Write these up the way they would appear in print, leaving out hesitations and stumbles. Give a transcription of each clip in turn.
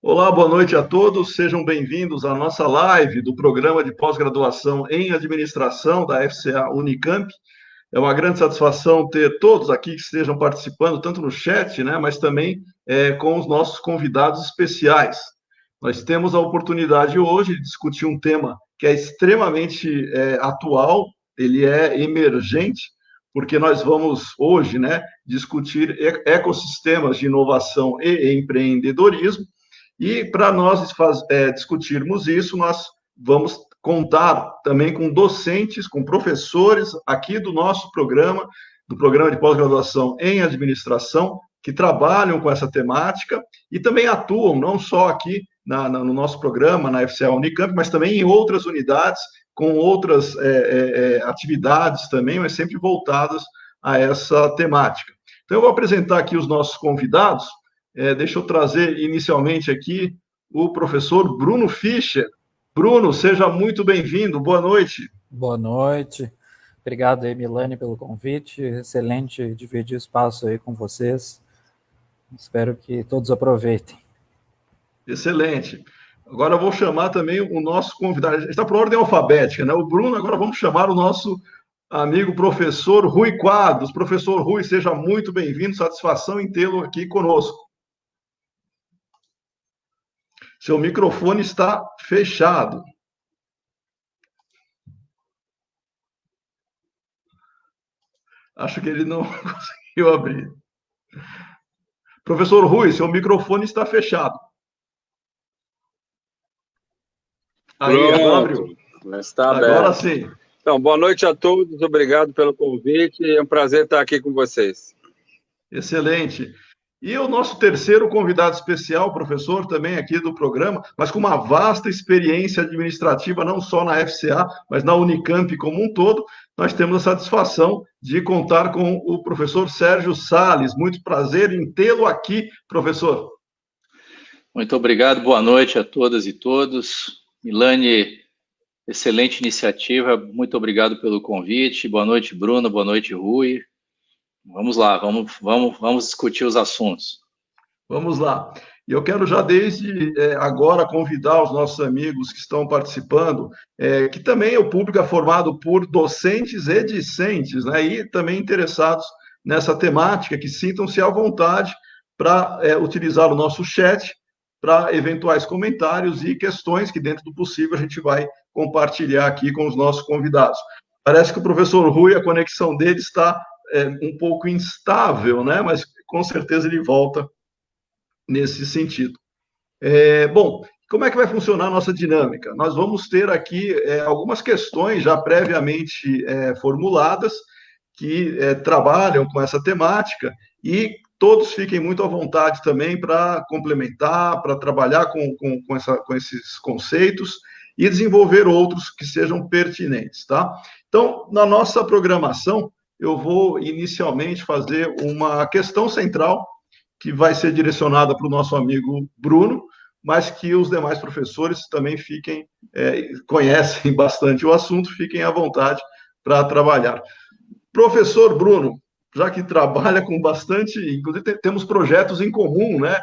Olá, boa noite a todos. Sejam bem-vindos à nossa live do programa de pós-graduação em administração da FCA Unicamp. É uma grande satisfação ter todos aqui que estejam participando, tanto no chat, né, mas também com os nossos convidados especiais. Nós temos a oportunidade hoje de discutir um tema que é extremamente atual, ele é emergente, porque nós vamos hoje, né, discutir ecossistemas de inovação e empreendedorismo. E para nós discutirmos isso, nós vamos contar também com docentes, com professores aqui do nosso programa, do programa de pós-graduação em administração, que trabalham com essa temática e também atuam não só aqui no nosso programa, na FCA Unicamp, mas também em outras unidades, com outras atividades também, mas sempre voltadas a essa temática. Então, eu vou apresentar aqui os nossos convidados. Deixa eu trazer inicialmente aqui o professor Bruno Fischer. Bruno, seja muito bem-vindo, boa noite. Boa noite, obrigado aí, Milane, pelo convite, excelente dividir o espaço aí com vocês, espero que todos aproveitem. Excelente. Agora eu vou chamar também o nosso convidado, a gente está por ordem alfabética, né? O Bruno, agora vamos chamar o nosso amigo professor Rui Quadros. Professor Rui, seja muito bem-vindo, satisfação em tê-lo aqui conosco. Seu microfone está fechado. Acho que ele não conseguiu abrir. Professor Rui, seu microfone está fechado. Aí, agora abriu. Está aberto. Agora sim. Então, boa noite a todos, obrigado pelo convite, é um prazer estar aqui com vocês. Excelente. E o nosso terceiro convidado especial, professor, também aqui do programa, mas com uma vasta experiência administrativa, não só na FCA, mas na Unicamp como um todo, nós temos a satisfação de contar com o professor Sérgio Salles. Muito prazer em tê-lo aqui, professor. Muito obrigado, boa noite a todas e todos. Milane, excelente iniciativa, muito obrigado pelo convite. Boa noite, Bruno, boa noite, Rui. Vamos lá, vamos discutir os assuntos. Vamos lá. E eu quero já desde agora convidar os nossos amigos que estão participando, que também o público é formado por docentes e discentes, né, e também interessados nessa temática, que sintam-se à vontade para utilizar o nosso chat para eventuais comentários e questões que, dentro do possível, a gente vai compartilhar aqui com os nossos convidados. Parece que o professor Rui, a conexão dele está um pouco instável, né? Mas com certeza ele volta nesse sentido. Bom, como é que vai funcionar a nossa dinâmica? Nós vamos ter aqui algumas questões já previamente formuladas que trabalham com essa temática e todos fiquem muito à vontade também para complementar, para trabalhar com esses conceitos e desenvolver outros que sejam pertinentes, tá? Então, na nossa programação, eu vou inicialmente fazer uma questão central que vai ser direcionada para o nosso amigo Bruno, mas que os demais professores também conhecem bastante o assunto, fiquem à vontade para trabalhar. Professor Bruno, já que trabalha com bastante, inclusive temos projetos em comum, né,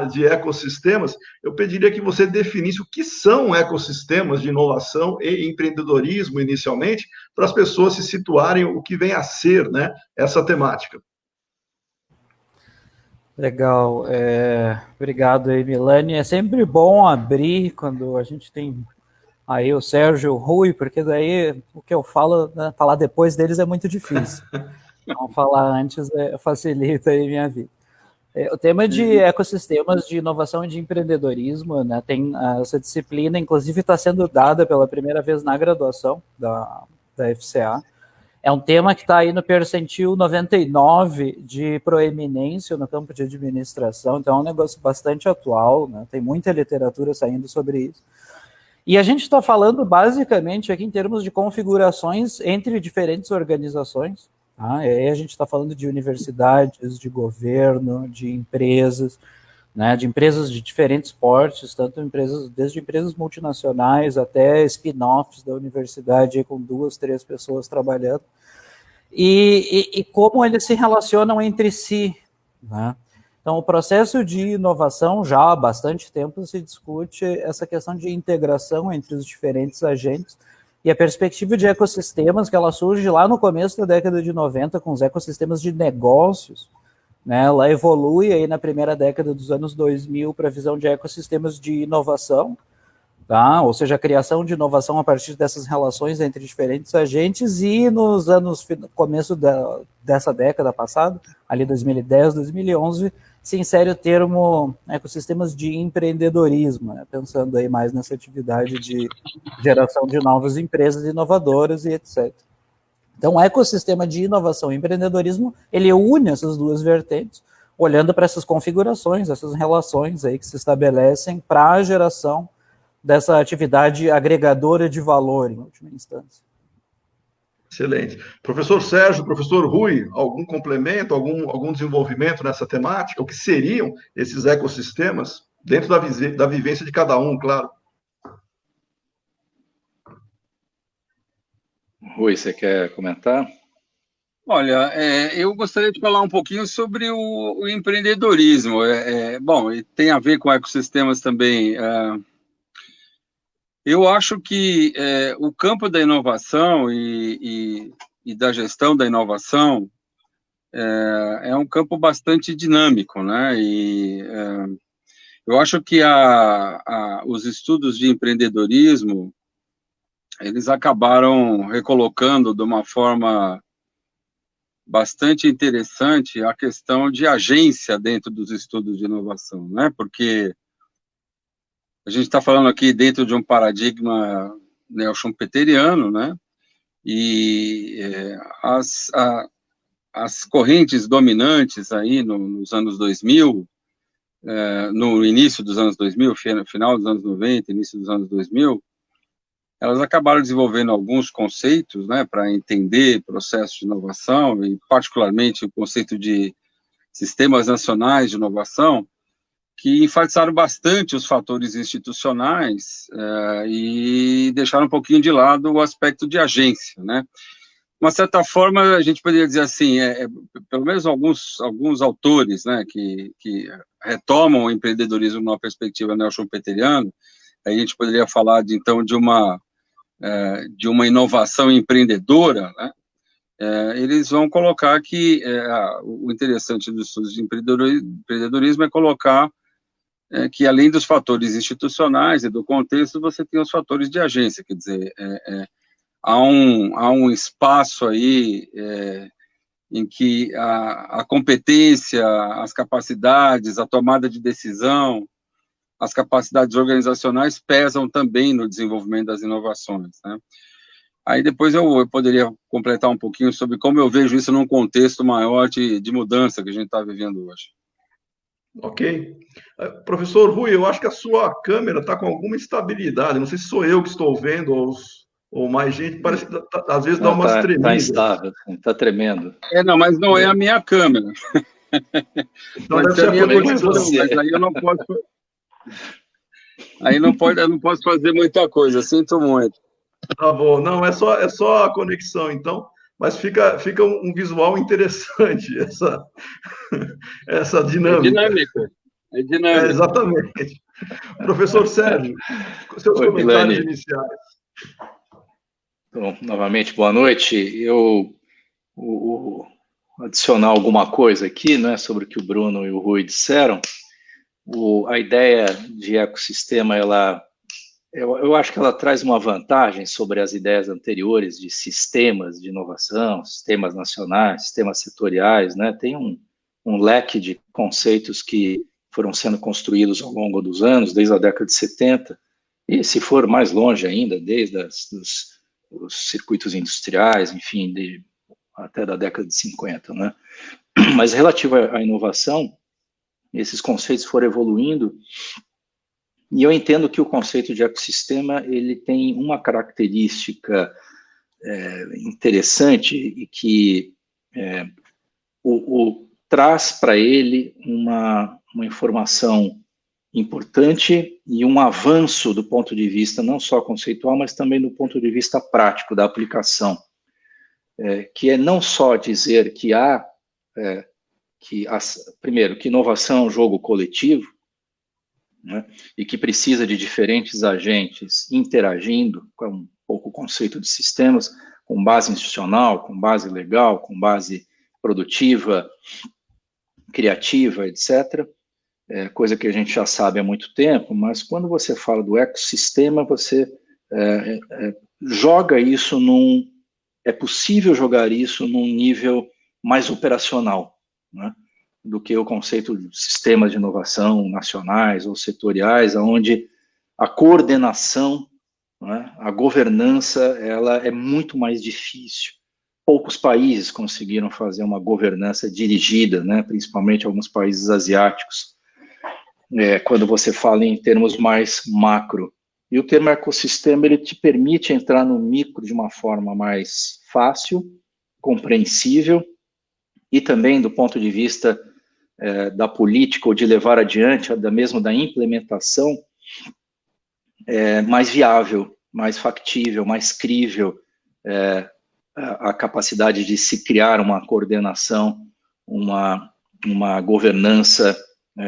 de ecossistemas, eu pediria que você definisse o que são ecossistemas de inovação e empreendedorismo inicialmente, para as pessoas se situarem o que vem a ser, né, essa temática. Legal, obrigado aí, Milane. É sempre bom abrir quando a gente tem aí o Sérgio, o Rui, porque daí o que eu falo, né, falar depois deles é muito difícil. Então, falar antes facilita aí minha vida. O tema de ecossistemas de inovação e de empreendedorismo, né, tem essa disciplina, inclusive está sendo dada pela primeira vez na graduação da FCA. É um tema que está aí no percentil 99 de proeminência no campo de administração, então é um negócio bastante atual, né, tem muita literatura saindo sobre isso. E a gente está falando basicamente aqui em termos de configurações entre diferentes organizações. Tá? E aí a gente está falando de universidades, de governo, de empresas, né, de empresas de diferentes portes, tanto desde empresas multinacionais até spin-offs da universidade com 2, 3 pessoas trabalhando, e como eles se relacionam entre si. Né? Então, o processo de inovação, já há bastante tempo, se discute essa questão de integração entre os diferentes agentes e a perspectiva de ecossistemas, que ela surge lá no começo da década de 90, com os ecossistemas de negócios, né? Ela evolui aí na primeira década dos anos 2000 para a visão de ecossistemas de inovação, tá? Ou seja, a criação de inovação a partir dessas relações entre diferentes agentes, e nos anos, começo dessa década passada, ali 2010, 2011, se insere o termo ecossistemas de empreendedorismo, né? Pensando aí mais nessa atividade de geração de novas empresas inovadoras e etc. Então, o ecossistema de inovação e empreendedorismo, ele une essas duas vertentes, olhando para essas configurações, essas relações aí que se estabelecem para a geração dessa atividade agregadora de valor, em última instância. Excelente. Professor Sérgio, professor Rui, algum complemento, algum desenvolvimento nessa temática? O que seriam esses ecossistemas dentro da vivência de cada um, claro? Rui, você quer comentar? Olha, eu gostaria de falar um pouquinho sobre o empreendedorismo. Bom, tem a ver com ecossistemas também. Eu acho que o campo da inovação e da gestão da inovação é um campo bastante dinâmico, né? E eu acho que os estudos de empreendedorismo, eles acabaram recolocando de uma forma bastante interessante a questão de agência dentro dos estudos de inovação, né? Porque a gente está falando aqui dentro de um paradigma neo-schumpeteriano, né? E as correntes dominantes aí nos anos 2000, no início dos anos 2000, final dos anos 90, início dos anos 2000, elas acabaram desenvolvendo alguns conceitos, né, para entender processos de inovação, e particularmente o conceito de sistemas nacionais de inovação, que enfatizaram bastante os fatores institucionais e deixaram um pouquinho de lado o aspecto de agência, né. De uma certa forma, a gente poderia dizer assim, pelo menos alguns autores, né, que retomam o empreendedorismo numa perspectiva neo-schumpeteriana, aí a gente poderia falar, então, de uma inovação empreendedora, né? Eles vão colocar que o interessante dos estudos de empreendedorismo é colocar que, além dos fatores institucionais e do contexto, você tem os fatores de agência, quer dizer, há um espaço aí em que a competência, as capacidades, a tomada de decisão, as capacidades organizacionais pesam também no desenvolvimento das inovações, né? Aí depois eu poderia completar um pouquinho sobre como eu vejo isso num contexto maior de mudança que a gente está vivendo hoje. Ok. Professor Rui, eu acho que a sua câmera está com alguma instabilidade, não sei se sou eu que estou vendo ou mais gente, parece que às vezes dá umas tremidas. Está instável, está tremendo. Não, mas não é a minha câmera. Então Mas deve ser a conexão. mas aí eu não posso... Aí eu não posso fazer muita coisa, sinto muito. Tá bom, não, é só a conexão, então, mas fica um visual interessante, essa dinâmica. É dinâmico. Exatamente. Professor Sérgio, seus comentários Milani. iniciais. Bom, novamente, boa noite. Eu vou adicionar alguma coisa aqui, né, sobre o que o Bruno e o Rui disseram. A ideia de ecossistema, eu acho que ela traz uma vantagem sobre as ideias anteriores de sistemas de inovação, sistemas nacionais, sistemas setoriais, né? Tem um leque de conceitos que foram sendo construídos ao longo dos anos, desde a década de 70, e se for mais longe ainda, desde os circuitos industriais, enfim, até da década de 50, né? Mas relativo à inovação, esses conceitos foram evoluindo, e eu entendo que o conceito de ecossistema, ele tem uma característica interessante e que traz para ele uma informação importante e um avanço do ponto de vista não só conceitual, mas também do ponto de vista prático da aplicação, que é não só dizer que há primeiro, que inovação é um jogo coletivo, né, e que precisa de diferentes agentes interagindo, com um pouco o conceito de sistemas, com base institucional, com base legal, com base produtiva, criativa, etc., coisa que a gente já sabe há muito tempo, mas quando você fala do ecossistema, você joga isso é possível jogar isso num nível mais operacional, né, do que o conceito de sistemas de inovação nacionais ou setoriais, onde a coordenação, né, a governança, ela é muito mais difícil. Poucos países conseguiram fazer uma governança dirigida, né, principalmente alguns países asiáticos, quando você fala em termos mais macro. E o termo ecossistema, ele te permite entrar no micro de uma forma mais fácil, compreensível, e também do ponto de vista da política, ou de levar adiante, mesmo da implementação, mais viável, mais factível, mais crível, a capacidade de se criar uma coordenação, uma governança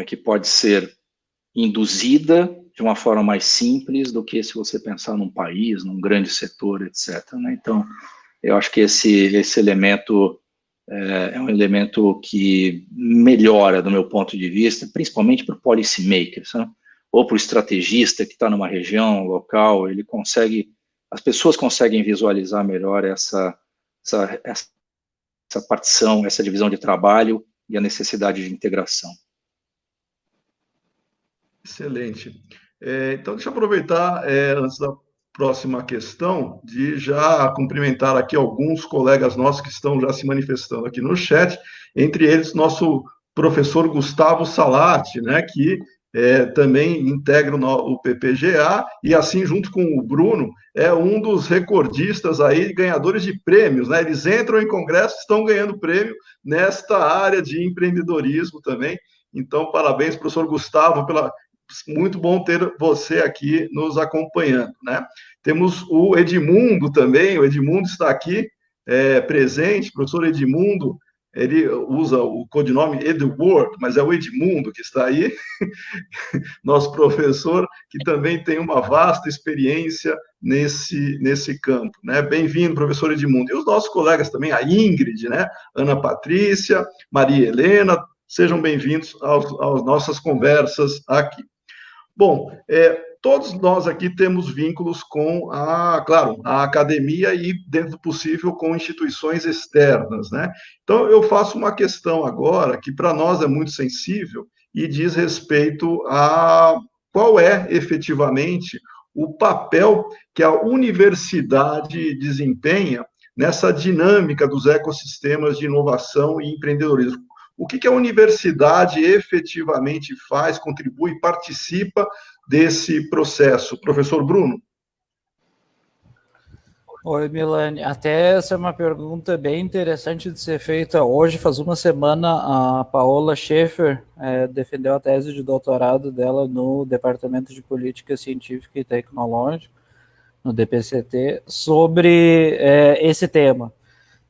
que pode ser induzida de uma forma mais simples do que se você pensar num país, num grande setor, etc., né? Então, eu acho que esse elemento é um elemento que melhora, do meu ponto de vista, principalmente para o policymaker, sabe? Ou para o estrategista que está numa região local, as pessoas conseguem visualizar melhor essa partição, essa divisão de trabalho e a necessidade de integração. Excelente. Então, deixa eu aproveitar, antes da próxima questão, de já cumprimentar aqui alguns colegas nossos que estão já se manifestando aqui no chat, entre eles nosso professor Gustavo Salati, né, que também integra o PPGA, e assim, junto com o Bruno, é um dos recordistas aí, ganhadores de prêmios, né? Eles entram em congresso, estão ganhando prêmio nesta área de empreendedorismo também. Então, parabéns, professor Gustavo, muito bom ter você aqui nos acompanhando, né? Temos o Edmundo também, o Edmundo está aqui presente, professor Edmundo, ele usa o codinome Edward, mas é o Edmundo que está aí, nosso professor, que também tem uma vasta experiência nesse campo, né? Bem-vindo, professor Edmundo. E os nossos colegas também, a Ingrid, né? Ana Patrícia, Maria Helena, sejam bem-vindos às nossas conversas aqui. Bom, todos nós aqui temos vínculos com claro, a academia e, dentro do possível, com instituições externas, né? Então, eu faço uma questão agora que, para nós, é muito sensível e diz respeito a qual é, efetivamente, o papel que a universidade desempenha nessa dinâmica dos ecossistemas de inovação e empreendedorismo. O que a universidade efetivamente faz, contribui, participa desse processo? Professor Bruno? Oi, Milane. Até essa é uma pergunta bem interessante de ser feita hoje. Faz uma semana, a Paola Schaefer defendeu a tese de doutorado dela no Departamento de Política Científica e Tecnológica, no DPCT, sobre esse tema.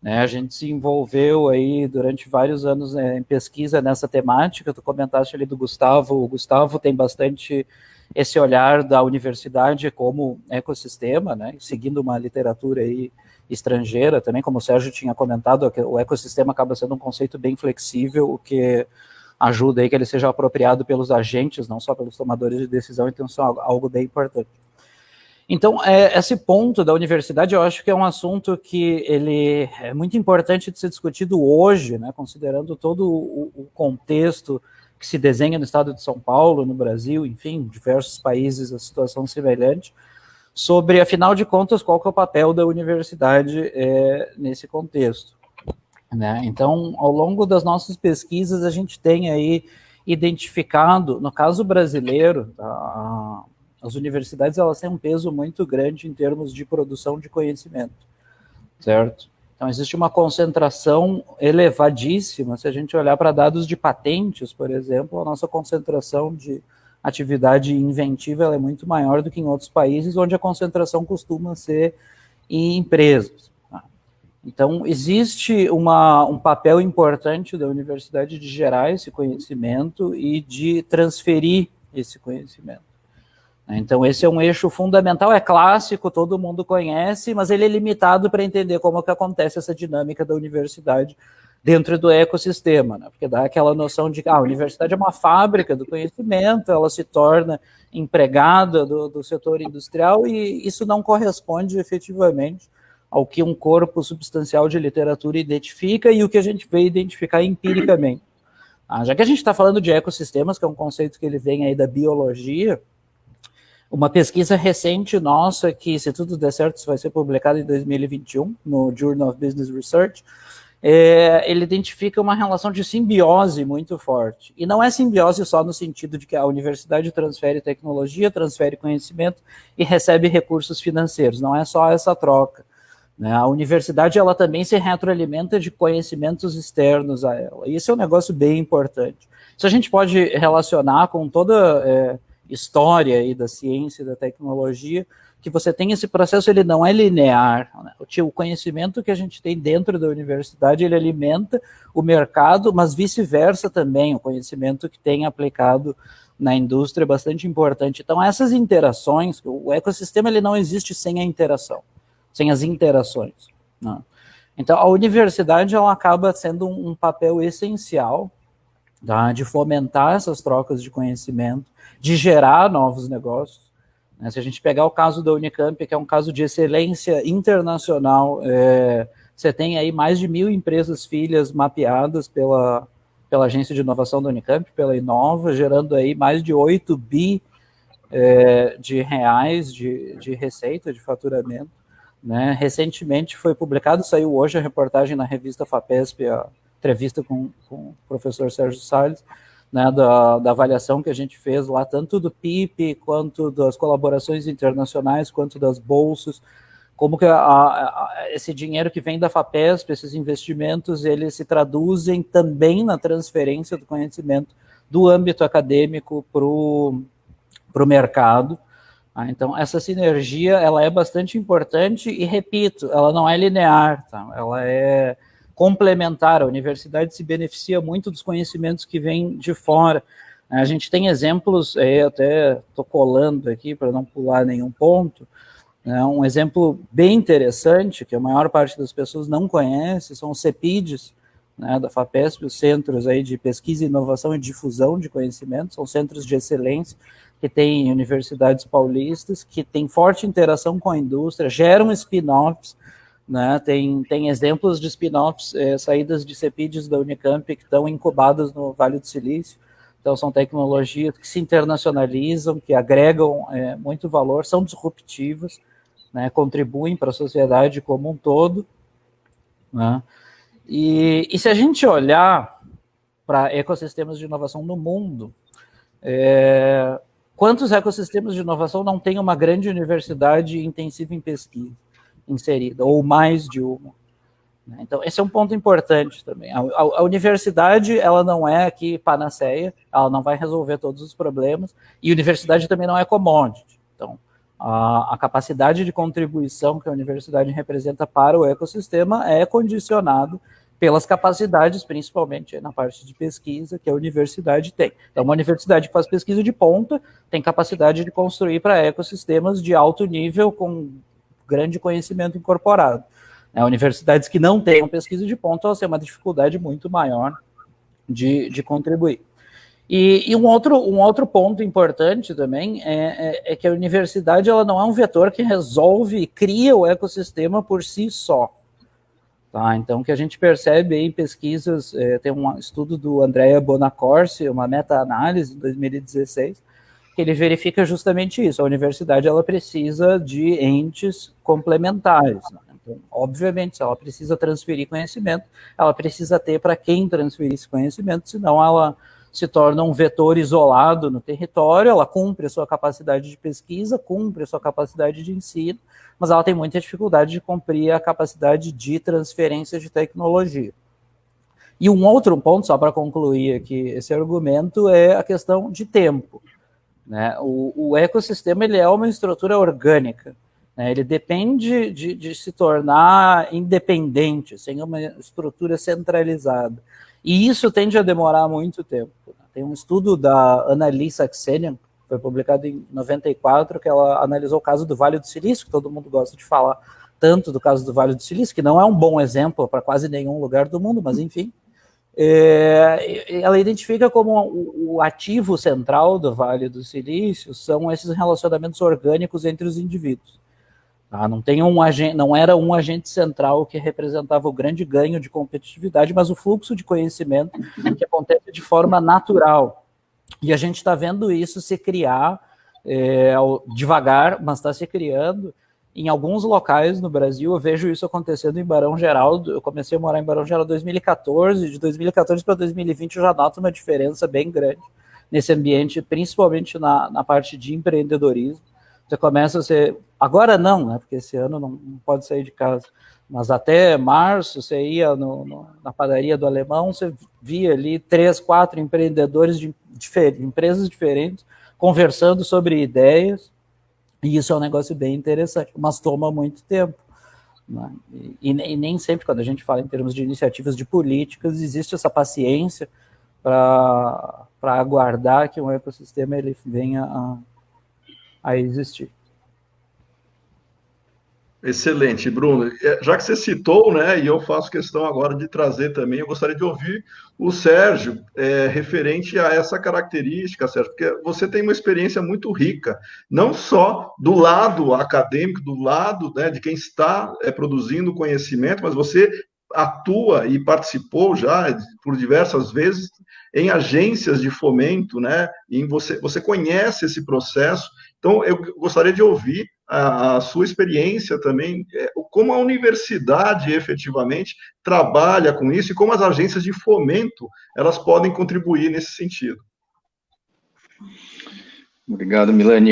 A gente se envolveu aí durante vários anos em pesquisa nessa temática. Tu comentaste ali do Gustavo. O Gustavo tem bastante esse olhar da universidade como ecossistema, né? Seguindo uma literatura aí estrangeira também, como o Sérgio tinha comentado, o ecossistema acaba sendo um conceito bem flexível, o que ajuda aí que ele seja apropriado pelos agentes, não só pelos tomadores de decisão. Então isso é algo bem importante. Então, esse ponto da universidade, eu acho que é um assunto que ele é muito importante de ser discutido hoje, né, considerando todo o contexto que se desenha no estado de São Paulo, no Brasil, enfim, diversos países, a situação semelhante, sobre, afinal de contas, qual que é o papel da universidade nesse contexto, né? Então, ao longo das nossas pesquisas, a gente tem aí identificado, no caso brasileiro, as universidades, elas têm um peso muito grande em termos de produção de conhecimento, certo? Então, existe uma concentração elevadíssima. Se a gente olhar para dados de patentes, por exemplo, a nossa concentração de atividade inventiva ela é muito maior do que em outros países, onde a concentração costuma ser em empresas. Tá? Então, existe um papel importante da universidade de gerar esse conhecimento e de transferir esse conhecimento. Então, esse é um eixo fundamental, é clássico, todo mundo conhece, mas ele é limitado para entender como que acontece essa dinâmica da universidade dentro do ecossistema, né? Porque dá aquela noção de que a universidade é uma fábrica do conhecimento, ela se torna empregada do setor industrial, e isso não corresponde efetivamente ao que um corpo substancial de literatura identifica e o que a gente veio identificar empiricamente. Já que a gente está falando de ecossistemas, que é um conceito que ele vem aí da biologia, uma pesquisa recente nossa, que se tudo der certo, isso vai ser publicado em 2021, no Journal of Business Research, ele identifica uma relação de simbiose muito forte. E não é simbiose só no sentido de que a universidade transfere tecnologia, transfere conhecimento e recebe recursos financeiros. Não é só essa troca. A universidade, ela também se retroalimenta de conhecimentos externos a ela. E isso é um negócio bem importante. Isso a gente pode relacionar com toda história aí da ciência e da tecnologia, que você tem esse processo, ele não é linear. Né? O conhecimento que a gente tem dentro da universidade, ele alimenta o mercado, mas vice-versa também, o conhecimento que tem aplicado na indústria é bastante importante. Então, essas interações, o ecossistema, ele não existe sem a interação, sem as interações. Né? Então, a universidade, ela acaba sendo um papel essencial, tá, de fomentar essas trocas de conhecimento, de gerar novos negócios. Se a gente pegar o caso da Unicamp, que é um caso de excelência internacional, você tem aí mais de 1.000 empresas filhas mapeadas pela Agência de Inovação da Unicamp, pela Inova, gerando aí mais de 8 bi de reais de receita, de faturamento. Né? Recentemente foi publicado, saiu hoje a reportagem na revista FAPESP, a entrevista com o professor Sérgio Salles, né, da avaliação que a gente fez lá, tanto do PIB, quanto das colaborações internacionais, quanto das bolsas, como que esse dinheiro que vem da FAPESP, esses investimentos, eles se traduzem também na transferência do conhecimento do âmbito acadêmico para o mercado. Então, essa sinergia, ela é bastante importante e, repito, ela não é linear, tá? Ela é complementar. A universidade se beneficia muito dos conhecimentos que vêm de fora. A gente tem exemplos, até estou colando aqui para não pular nenhum ponto, né? Um exemplo bem interessante, que a maior parte das pessoas não conhece, são os CEPIDs, né, da FAPESP, os Centros aí de Pesquisa, Inovação e Difusão de Conhecimento, são centros de excelência que têm universidades paulistas, que têm forte interação com a indústria, geram spin-offs, né, tem exemplos de spin-offs, saídas de CEPIDs da Unicamp que estão incubadas no Vale do Silício. Então, são tecnologias que se internacionalizam, que agregam muito valor, são disruptivas, né, contribuem para a sociedade como um todo. Né? E se a gente olhar para ecossistemas de inovação no mundo, quantos ecossistemas de inovação não tem uma grande universidade intensiva em pesquisa inserida, ou mais de uma? Então, esse é um ponto importante também. A universidade, ela não é aqui panaceia, ela não vai resolver todos os problemas, e a universidade também não é commodity. Então, a capacidade de contribuição que a universidade representa para o ecossistema é condicionado pelas capacidades, principalmente na parte de pesquisa, que a universidade tem. Então, uma universidade que faz pesquisa de ponta tem capacidade de construir para ecossistemas de alto nível com grande conhecimento incorporado. Universidades que não tenham pesquisa de ponta, elas têm uma dificuldade muito maior de contribuir. E um outro ponto importante também é que a universidade, ela não é um vetor que resolve e cria o ecossistema por si só. Tá? Então, o que a gente percebe em pesquisas, tem um estudo do Andrea Bonacorsi, uma meta-análise de 2016, que ele verifica justamente isso. A universidade, ela precisa de entes complementares, né? Então, obviamente, se ela precisa transferir conhecimento, ela precisa ter para quem transferir esse conhecimento, senão ela se torna um vetor isolado no território, ela cumpre a sua capacidade de pesquisa, cumpre a sua capacidade de ensino, mas ela tem muita dificuldade de cumprir a capacidade de transferência de tecnologia. E um outro ponto, só para concluir aqui esse argumento, é a questão de tempo. Né? O ecossistema, ele é uma estrutura orgânica. né? Ele depende de se tornar independente, sem uma estrutura centralizada. E isso tende a demorar muito tempo. Tem um estudo da Anna-Lee Saxenian, que foi publicado em 94, que ela analisou o caso do Vale do Silício, que todo mundo gosta de falar tanto do caso do Vale do Silício, que não é um bom exemplo para quase nenhum lugar do mundo, mas enfim. Ela identifica como o ativo central do Vale do Silício são esses relacionamentos orgânicos entre os indivíduos. Tá? Não era um agente central que representava o grande ganho de competitividade, mas o fluxo de conhecimento que acontece de forma natural. E a gente está vendo isso se criar devagar, mas está se criando em alguns locais no Brasil. Eu vejo isso acontecendo em Barão Geraldo. Eu comecei a morar em Barão Geraldo em 2014, de 2014 para 2020 eu já noto uma diferença bem grande nesse ambiente, principalmente na parte de empreendedorismo. Você começa a ser... Agora não, né? Porque esse ano não pode sair de casa. Mas até março, você ia na padaria do Alemão, você via ali 3, 4 empreendedores de empresas diferentes conversando sobre ideias. E isso é um negócio bem interessante, mas toma muito tempo. Né? E nem sempre, quando a gente fala em termos de iniciativas de políticas, existe essa paciência para aguardar que um ecossistema ele venha a existir. Excelente, Bruno. Já que você citou, né, e eu faço questão agora de trazer também, eu gostaria de ouvir o Sérgio referente a essa característica, Sérgio, porque você tem uma experiência muito rica, não só do lado acadêmico, do lado, né, de quem está produzindo conhecimento, mas você atua e participou já por diversas vezes em agências de fomento, né? E você conhece esse processo. Então, eu gostaria de ouvir a sua experiência também, como a universidade efetivamente trabalha com isso e como as agências de fomento elas podem contribuir nesse sentido. Obrigado, Milani.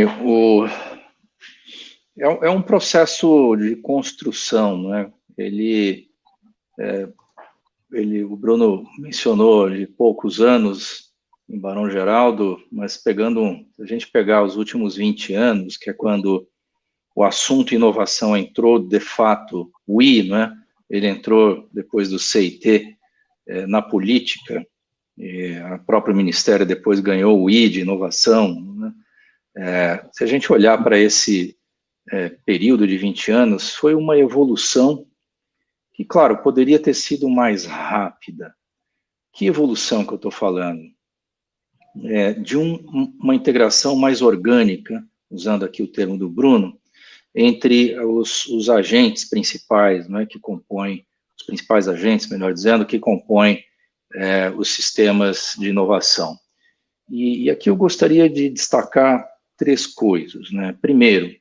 É um processo de construção, né? O Bruno mencionou de poucos anos em Barão Geraldo, mas se a gente pegar os últimos 20 anos, que é quando o assunto inovação entrou, de fato, o I, né? Ele entrou depois do CIT na política, a próprio Ministério depois ganhou o I de inovação, né? Se a gente olhar para esse período de 20 anos, foi uma evolução que, claro, poderia ter sido mais rápida. Que evolução que eu estou falando? De uma integração mais orgânica, usando aqui o termo do Bruno, entre os agentes principais, né, que compõem, os principais agentes, melhor dizendo, que compõem os sistemas de inovação. E aqui eu gostaria de destacar 3 coisas, né? Primeiro,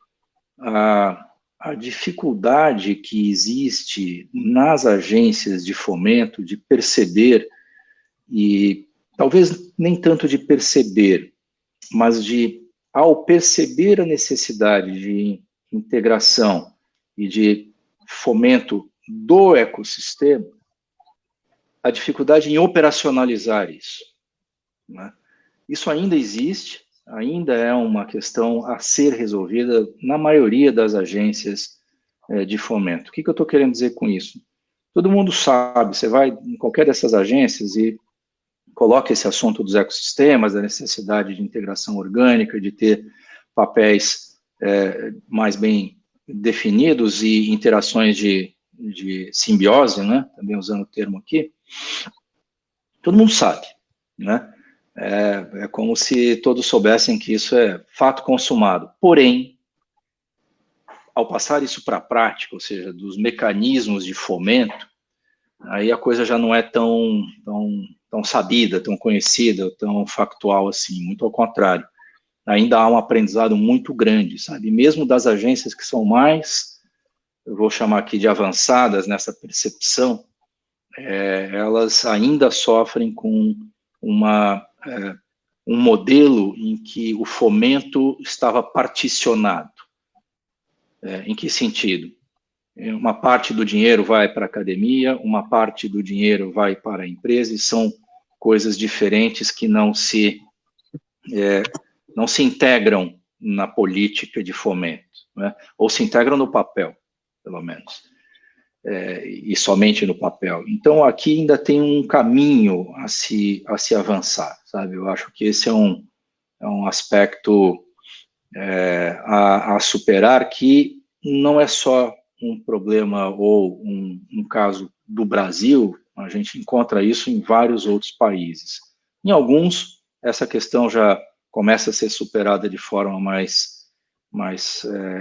a dificuldade que existe nas agências de fomento de perceber, e talvez nem tanto de perceber, mas ao perceber a necessidade de integração e de fomento do ecossistema, a dificuldade em operacionalizar isso, né? Isso ainda existe, ainda é uma questão a ser resolvida na maioria das agências de fomento. O que eu estou querendo dizer com isso? Todo mundo sabe, você vai em qualquer dessas agências e coloca esse assunto dos ecossistemas, da necessidade de integração orgânica, de ter papéis mais bem definidos e interações de simbiose, né? Também usando o termo aqui. Todo mundo sabe, né? É como se todos soubessem que isso é fato consumado. Porém, ao passar isso para a prática, ou seja, dos mecanismos de fomento, aí a coisa já não é tão sabida, tão conhecida, tão factual assim, muito ao contrário. Ainda há um aprendizado muito grande, sabe? Mesmo das agências que são mais, eu vou chamar aqui de avançadas nessa percepção, elas ainda sofrem com um modelo em que o fomento estava particionado. Em que sentido? Uma parte do dinheiro vai para a academia, uma parte do dinheiro vai para a empresa, e são coisas diferentes que não se integram na política de fomento, né? Ou se integram no papel, pelo menos, e somente no papel. Então, aqui ainda tem um caminho a se avançar, sabe? Eu acho que esse é um aspecto a superar, que não é só um problema ou um caso do Brasil, a gente encontra isso em vários outros países. Em alguns, essa questão já começa a ser superada de forma mais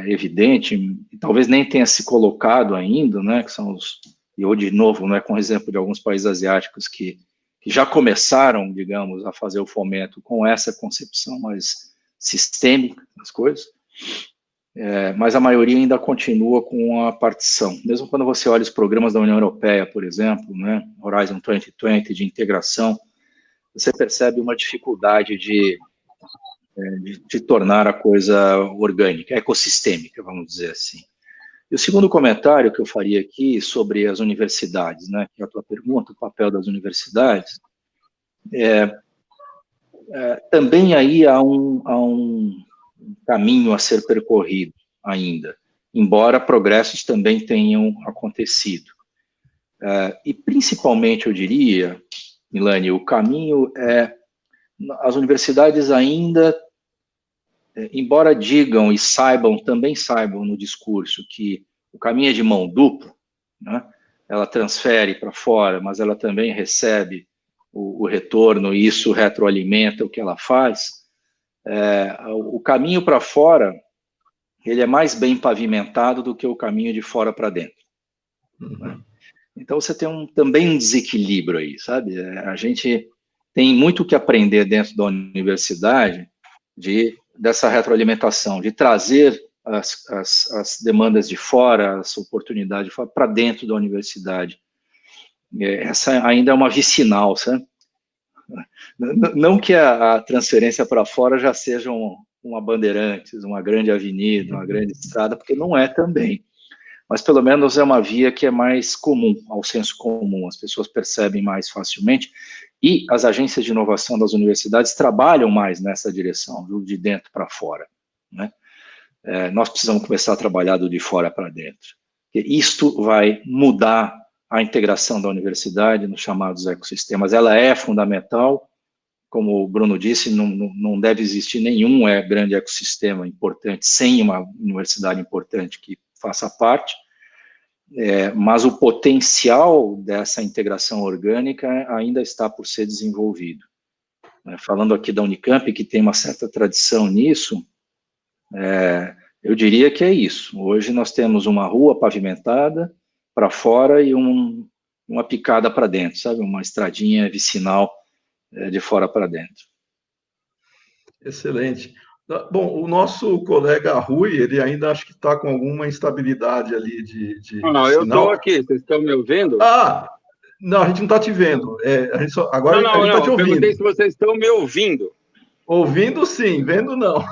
evidente, e talvez nem tenha se colocado ainda, né, que são e eu, de novo, né, com o exemplo de alguns países asiáticos que já começaram, digamos, a fazer o fomento com essa concepção mais sistêmica das coisas, mas a maioria ainda continua com a partição. Mesmo quando você olha os programas da União Europeia, por exemplo, né, Horizon 2020, de integração, você percebe uma dificuldade de tornar a coisa orgânica, ecossistêmica, vamos dizer assim. E o segundo comentário que eu faria aqui sobre as universidades, né, que é a tua pergunta, o papel das universidades, também aí há um caminho a ser percorrido ainda, embora progressos também tenham acontecido. E principalmente, eu diria, Milani, o caminho as universidades ainda, embora digam e também saibam no discurso que o caminho é de mão dupla, né? Ela transfere para fora, mas ela também recebe o retorno, e isso retroalimenta o que ela faz. O caminho para fora, ele é mais bem pavimentado do que o caminho de fora para dentro. Né? Então, você tem também um desequilíbrio aí, sabe? A gente tem muito o que aprender dentro da universidade dessa retroalimentação, de trazer as demandas de fora, as oportunidades de fora, para dentro da universidade. Essa ainda é uma vicinal, sabe? Não que a transferência para fora já seja uma Bandeirantes, uma grande avenida, uma grande estrada, porque não é também. Mas pelo menos é uma via que é mais comum, ao senso comum, as pessoas percebem mais facilmente, e as agências de inovação das universidades trabalham mais nessa direção, de dentro para fora, né? Nós precisamos começar a trabalhar do de fora para dentro. Isto vai mudar a integração da universidade nos chamados ecossistemas. Ela é fundamental, como o Bruno disse, não deve existir nenhum grande ecossistema importante sem uma universidade importante que faça parte, mas o potencial dessa integração orgânica ainda está por ser desenvolvido. Falando aqui da Unicamp, que tem uma certa tradição nisso, eu diria que é isso. Hoje nós temos uma rua pavimentada para fora e uma picada para dentro, sabe? Uma estradinha vicinal de fora para dentro. Excelente. Bom, o nosso colega Rui, ele ainda acho que está com alguma instabilidade ali de Não, eu estou aqui, vocês estão me ouvindo? Não, a gente não está te vendo. Agora não, a gente está te ouvindo. Eu perguntei se vocês estão me ouvindo. Ouvindo sim, vendo não.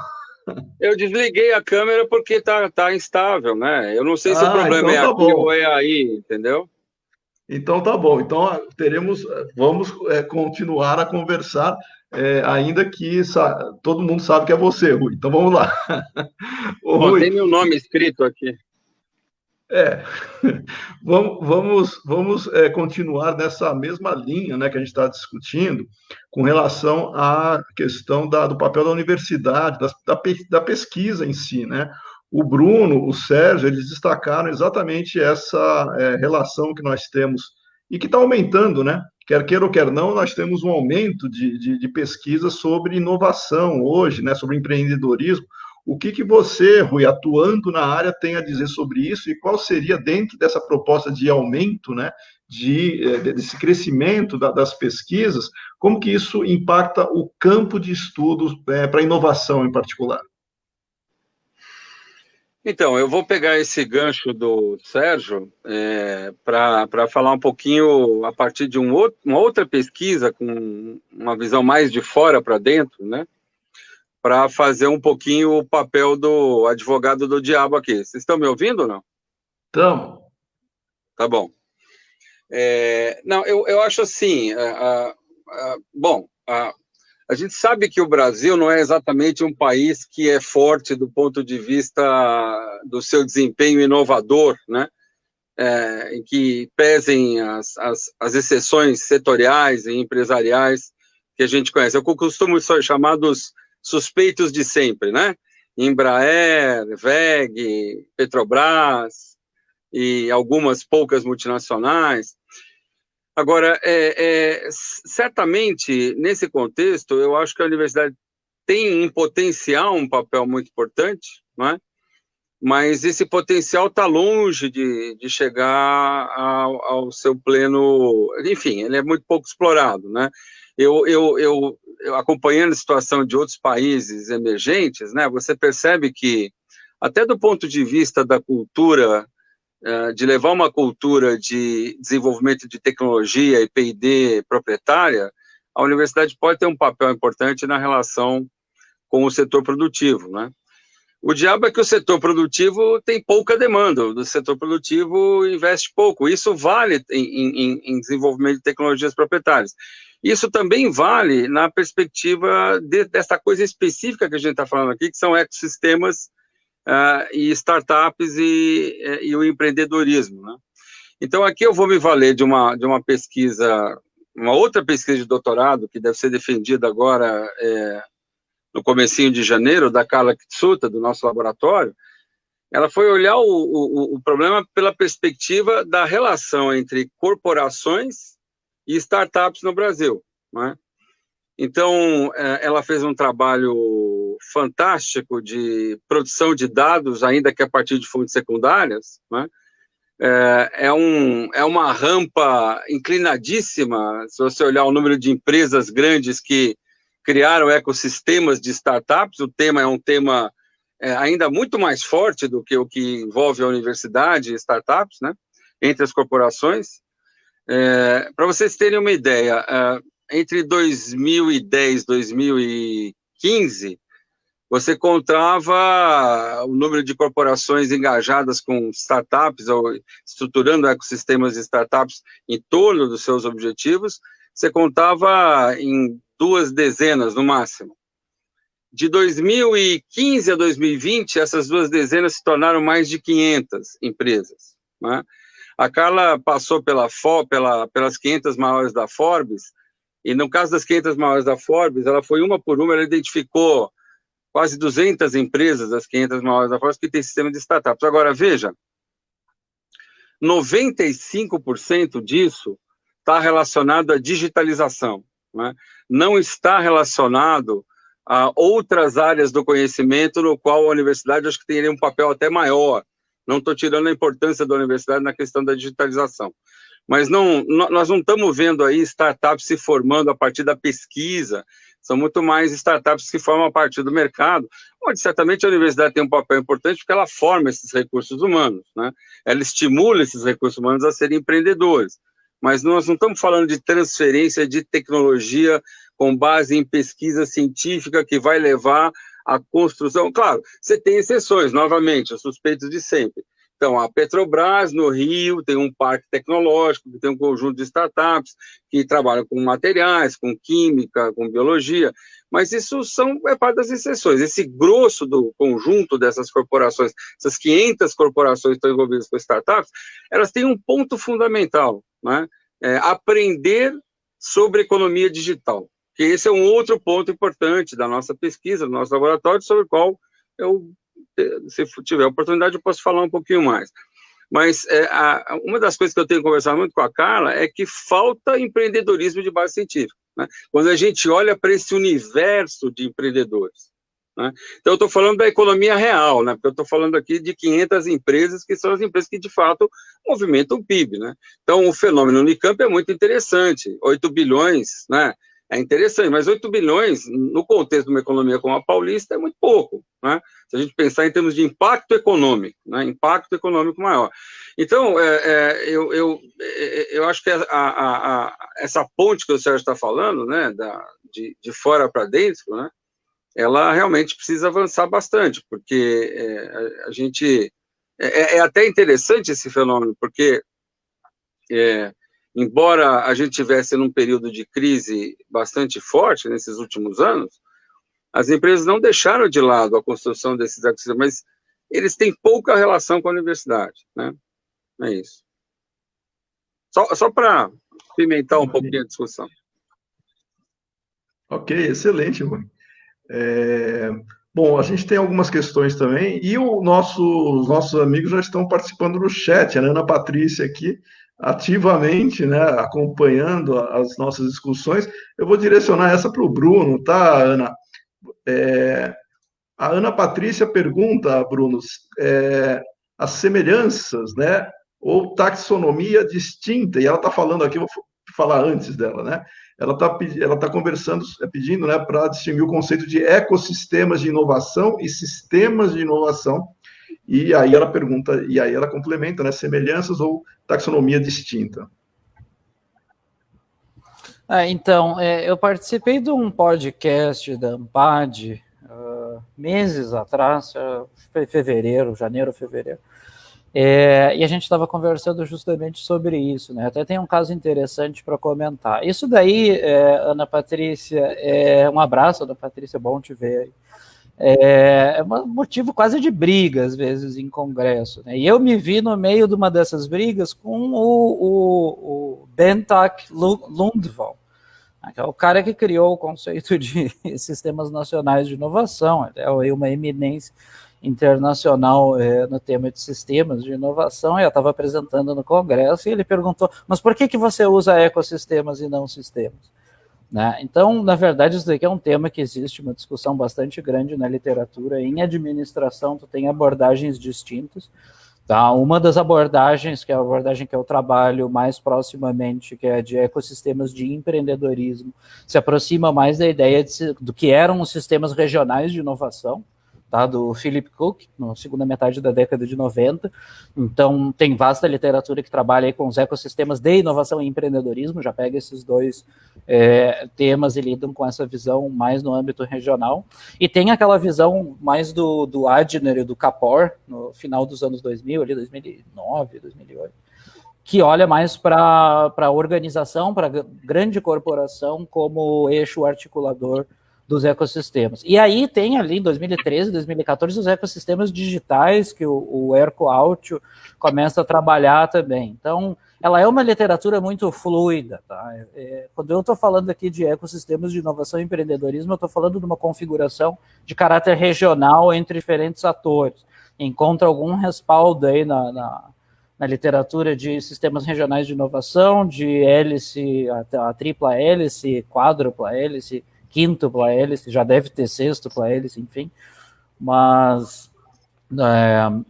Eu desliguei a câmera porque tá instável, né? Eu não sei se o problema então aqui ou é aí, entendeu? Então tá bom. Então vamos continuar a conversar, ainda que todo mundo sabe que é você, Rui. Então vamos lá. Rui, tem meu nome escrito aqui. Vamos continuar nessa mesma linha, né, que a gente está discutindo com relação à questão do papel da universidade, da pesquisa em si, né? O Bruno, o Sérgio, eles destacaram exatamente essa relação que nós temos e que está aumentando, né? Quer queira ou quer não, nós temos um aumento de pesquisa sobre inovação hoje, né? Sobre empreendedorismo. O que você, Rui, atuando na área, tem a dizer sobre isso e qual seria, dentro dessa proposta de aumento, né, desse crescimento das pesquisas, como que isso impacta o campo de estudos para a inovação em particular? Então, eu vou pegar esse gancho do Sérgio para falar um pouquinho a partir de uma outra pesquisa com uma visão mais de fora para dentro, né? Para fazer um pouquinho o papel do advogado do diabo aqui. Vocês estão me ouvindo ou não? Estamos. Tá bom. Não, eu acho assim, A gente sabe que o Brasil não é exatamente um país que é forte do ponto de vista do seu desempenho inovador, né? Em que pesem as exceções setoriais e empresariais que a gente conhece. Eu costumo chamar dos suspeitos de sempre, né? Embraer, WEG, Petrobras e algumas poucas multinacionais. Agora, certamente, nesse contexto, eu acho que a universidade tem em potencial um papel muito importante, não é? Mas esse potencial está longe de chegar ao seu pleno... Enfim, ele é muito pouco explorado, né? Eu acompanhando a situação de outros países emergentes, né, você percebe que, até do ponto de vista da cultura, de levar uma cultura de desenvolvimento de tecnologia e P&D proprietária, a universidade pode ter um papel importante na relação com o setor produtivo, né? O diabo é que o setor produtivo tem pouca demanda, o setor produtivo investe pouco, isso vale em desenvolvimento de tecnologias proprietárias. Isso também vale na perspectiva dessa coisa específica que a gente está falando aqui, que são ecossistemas e startups e o empreendedorismo, né? Então, aqui eu vou me valer de uma pesquisa, uma outra pesquisa de doutorado, que deve ser defendida agora no comecinho de janeiro, da Carla Kitsuta, do nosso laboratório. Ela foi olhar o problema pela perspectiva da relação entre corporações e startups no Brasil, né? Então, ela fez um trabalho fantástico de produção de dados, ainda que a partir de fontes secundárias, né? É uma rampa inclinadíssima, se você olhar o número de empresas grandes que criaram ecossistemas de startups. O tema é um tema ainda muito mais forte do que o que envolve a universidade e startups, né? Entre as corporações. Para vocês terem uma ideia, entre 2010 e 2015, você contava o número de corporações engajadas com startups ou estruturando ecossistemas de startups em torno dos seus objetivos, você contava em 2 dezenas no máximo. De 2015 a 2020, essas 2 dezenas se tornaram mais de 500 empresas, né? A Carla passou pelas 500 maiores da Forbes, e no caso das 500 maiores da Forbes, ela foi uma por uma, ela identificou quase 200 empresas das 500 maiores da Forbes que têm sistema de startups. Agora, veja, 95% disso está relacionado à digitalização, né? Não está relacionado a outras áreas do conhecimento no qual a universidade acho que teria um papel até maior. Não estou tirando a importância da universidade na questão da digitalização. Mas nós não estamos vendo aí startups se formando a partir da pesquisa, são muito mais startups que formam a partir do mercado, onde certamente a universidade tem um papel importante porque ela forma esses recursos humanos, né? Ela estimula esses recursos humanos a serem empreendedores. Mas nós não estamos falando de transferência de tecnologia com base em pesquisa científica que vai levar à construção. Claro, você tem exceções, novamente, os suspeitos de sempre. Então, a Petrobras, no Rio, tem um parque tecnológico, que tem um conjunto de startups que trabalham com materiais, com química, com biologia, mas isso é parte das exceções. Esse grosso do conjunto dessas corporações, essas 500 corporações que estão envolvidas com startups, elas têm um ponto fundamental, né? Aprender sobre economia digital, que esse é um outro ponto importante da nossa pesquisa, do nosso laboratório, sobre o qual se tiver oportunidade, eu posso falar um pouquinho mais. Mas uma das coisas que eu tenho conversado muito com a Carla é que falta empreendedorismo de base científica, né? Quando a gente olha para esse universo de empreendedores, né? Então, eu estou falando da economia real, né? Porque eu estou falando aqui de 500 empresas, que são as empresas que, de fato, movimentam o PIB, né? Então, o fenômeno Unicamp é muito interessante, 8 bilhões, né? É interessante, mas 8 bilhões, no contexto de uma economia como a paulista, é muito pouco, né? Se a gente pensar em termos de impacto econômico, né? Impacto econômico maior. Então, eu acho que essa ponte que o Sérgio está falando, né? De fora para dentro, né? Ela realmente precisa avançar bastante, porque a gente... É até interessante esse fenômeno, porque embora a gente tivesse num período de crise bastante forte nesses últimos anos, as empresas não deixaram de lado a construção desses ecossistemas, mas eles têm pouca relação com a universidade, né? É isso. Só para pimentar um pouquinho a discussão. Ok, excelente, Rui. Bom, a gente tem algumas questões também, e os nossos amigos já estão participando do chat, a Ana Patrícia aqui, ativamente, né, acompanhando as nossas discussões. Eu vou direcionar essa para o Bruno, tá, Ana? A Ana Patrícia pergunta, Bruno, as semelhanças, né, ou taxonomia distinta, e ela está falando aqui, vou falar antes dela, né? Ela está conversando, pedindo, né, para distinguir o conceito de ecossistemas de inovação e sistemas de inovação. E aí ela pergunta, e aí ela complementa, né, semelhanças ou taxonomia distinta. Então, eu participei de um podcast da Ampad meses atrás, foi janeiro, fevereiro, e a gente estava conversando justamente sobre isso, né? Até tem um caso interessante para comentar. Isso daí, Ana Patrícia, um abraço, Ana Patrícia, bom te ver aí. É um motivo quase de briga, às vezes, em congresso, né? E eu me vi no meio de uma dessas brigas com o Berntak Lundvall, que é o cara que criou o conceito de sistemas nacionais de inovação. Ele é uma eminência internacional no tema de sistemas de inovação, e eu estava apresentando no congresso, e ele perguntou, mas por que você usa ecossistemas e não sistemas? Né? Então, na verdade, isso daqui é um tema que existe uma discussão bastante grande na literatura. Em administração, tu tem abordagens distintas. Tá? Uma das abordagens, que é a abordagem que eu trabalho mais proximamente, que é de ecossistemas de empreendedorismo, se aproxima mais da ideia do que eram os sistemas regionais de inovação, tá? Do Philip Cook, na segunda metade da década de 90. Então, tem vasta literatura que trabalha aí com os ecossistemas de inovação e empreendedorismo, já pega esses dois temas e lidam com essa visão mais no âmbito regional. E tem aquela visão mais do Adner e do Kapor, no final dos anos 2000, ali 2009, 2008, que olha mais para a organização, para a grande corporação como eixo articulador dos ecossistemas. E aí tem ali em 2013, 2014 os ecossistemas digitais que o Erco Altio começa a trabalhar também. Então, ela é uma literatura muito fluida. Tá? Quando eu estou falando aqui de ecossistemas de inovação e empreendedorismo, eu estou falando de uma configuração de caráter regional entre diferentes atores. Encontra algum respaldo aí na literatura de sistemas regionais de inovação, de hélice, a tripla hélice, quádrupla hélice, quíntupla hélice, já deve ter sextupla hélice, enfim, mas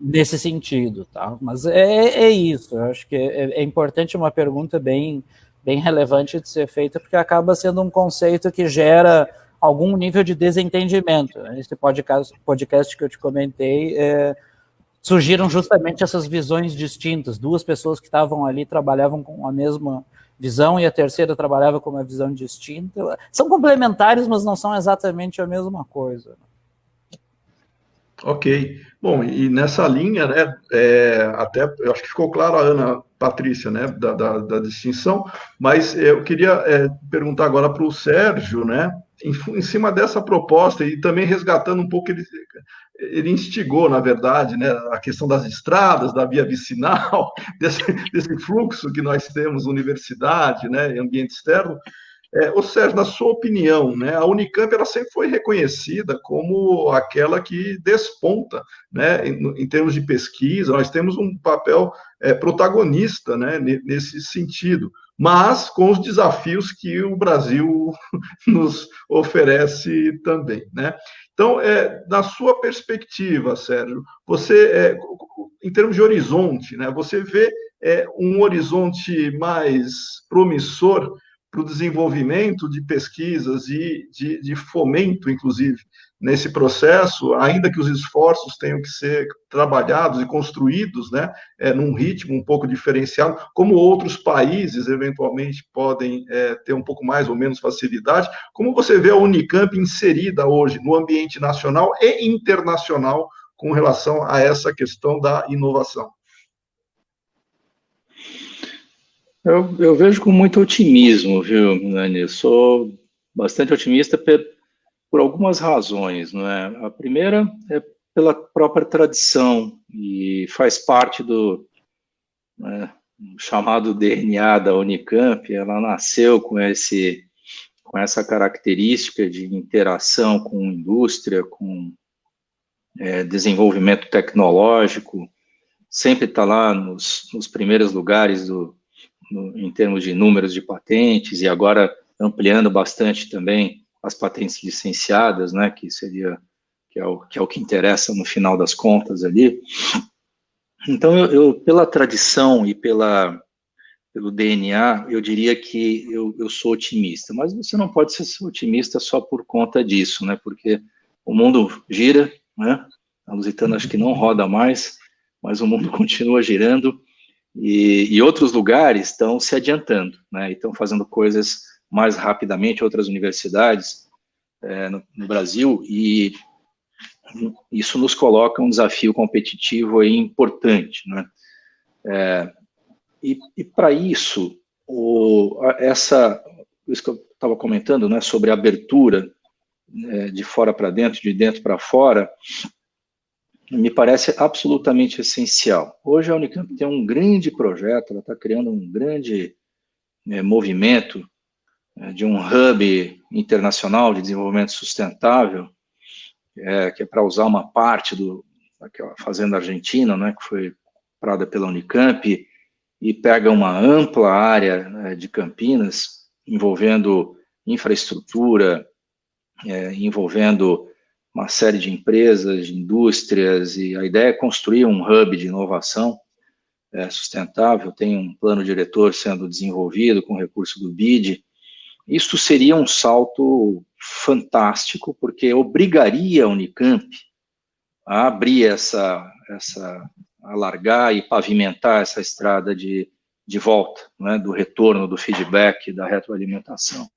nesse sentido, tá? Mas é isso, eu acho que é importante, uma pergunta bem relevante de ser feita, porque acaba sendo um conceito que gera algum nível de desentendimento. Esse podcast que eu te comentei, surgiram justamente essas visões distintas, duas pessoas que estavam ali, trabalhavam com a mesma visão, e a terceira trabalhava com uma visão distinta. São complementares, mas não são exatamente a mesma coisa. Ok. Bom, e nessa linha, né, até eu acho que ficou claro a Ana Patrícia, né, da distinção, mas eu queria perguntar agora para o Sérgio, né, em cima dessa proposta, e também resgatando um pouco, ele instigou, na verdade, né, a questão das estradas, da via vicinal, desse fluxo que nós temos, universidade, né, ambiente externo. Ô Sérgio, na sua opinião, né, a Unicamp ela sempre foi reconhecida como aquela que desponta, né, em termos de pesquisa. Nós temos um papel protagonista, né, nesse sentido, mas com os desafios que o Brasil nos oferece também, né? Então, na sua perspectiva, Sérgio, você, em termos de horizonte, né, você vê um horizonte mais promissor para o desenvolvimento de pesquisas e de fomento, inclusive, nesse processo, ainda que os esforços tenham que ser trabalhados e construídos, né, num ritmo um pouco diferenciado, como outros países, eventualmente, podem ter um pouco mais ou menos facilidade. Como você vê a Unicamp inserida hoje no ambiente nacional e internacional com relação a essa questão da inovação? Eu vejo com muito otimismo, viu, Nani? Eu sou bastante otimista por algumas razões, não é? A primeira é pela própria tradição e faz parte do, né, chamado DNA da Unicamp. Ela nasceu com essa característica de interação com indústria, com desenvolvimento tecnológico, sempre está lá nos primeiros lugares em termos de números de patentes, e agora ampliando bastante também as patentes licenciadas, né, que é o que interessa no final das contas ali. Então, eu pela tradição e pelo DNA, eu diria que eu sou otimista, mas você não pode ser otimista só por conta disso, né, porque o mundo gira, né, a Lusitana acho que não roda mais, mas o mundo continua girando, e outros lugares estão se adiantando, né, e estão fazendo coisas mais rapidamente, outras universidades no Brasil, e isso nos coloca um desafio competitivo aí importante, né? E para isso, isso que eu estava comentando, né, sobre a abertura de fora para dentro, de dentro para fora, me parece absolutamente essencial. Hoje a Unicamp tem um grande projeto, ela está criando um grande movimento de um hub internacional de desenvolvimento sustentável, que é para usar uma parte daquela fazenda argentina, né, que foi comprada pela Unicamp, e pega uma ampla área de Campinas, envolvendo infraestrutura, envolvendo uma série de empresas, de indústrias, e a ideia é construir um hub de inovação sustentável. Tem um plano diretor sendo desenvolvido com recurso do BID. Isso seria um salto fantástico, porque obrigaria a Unicamp a abrir alargar e pavimentar essa estrada de volta, né, do retorno, do feedback, da retroalimentação.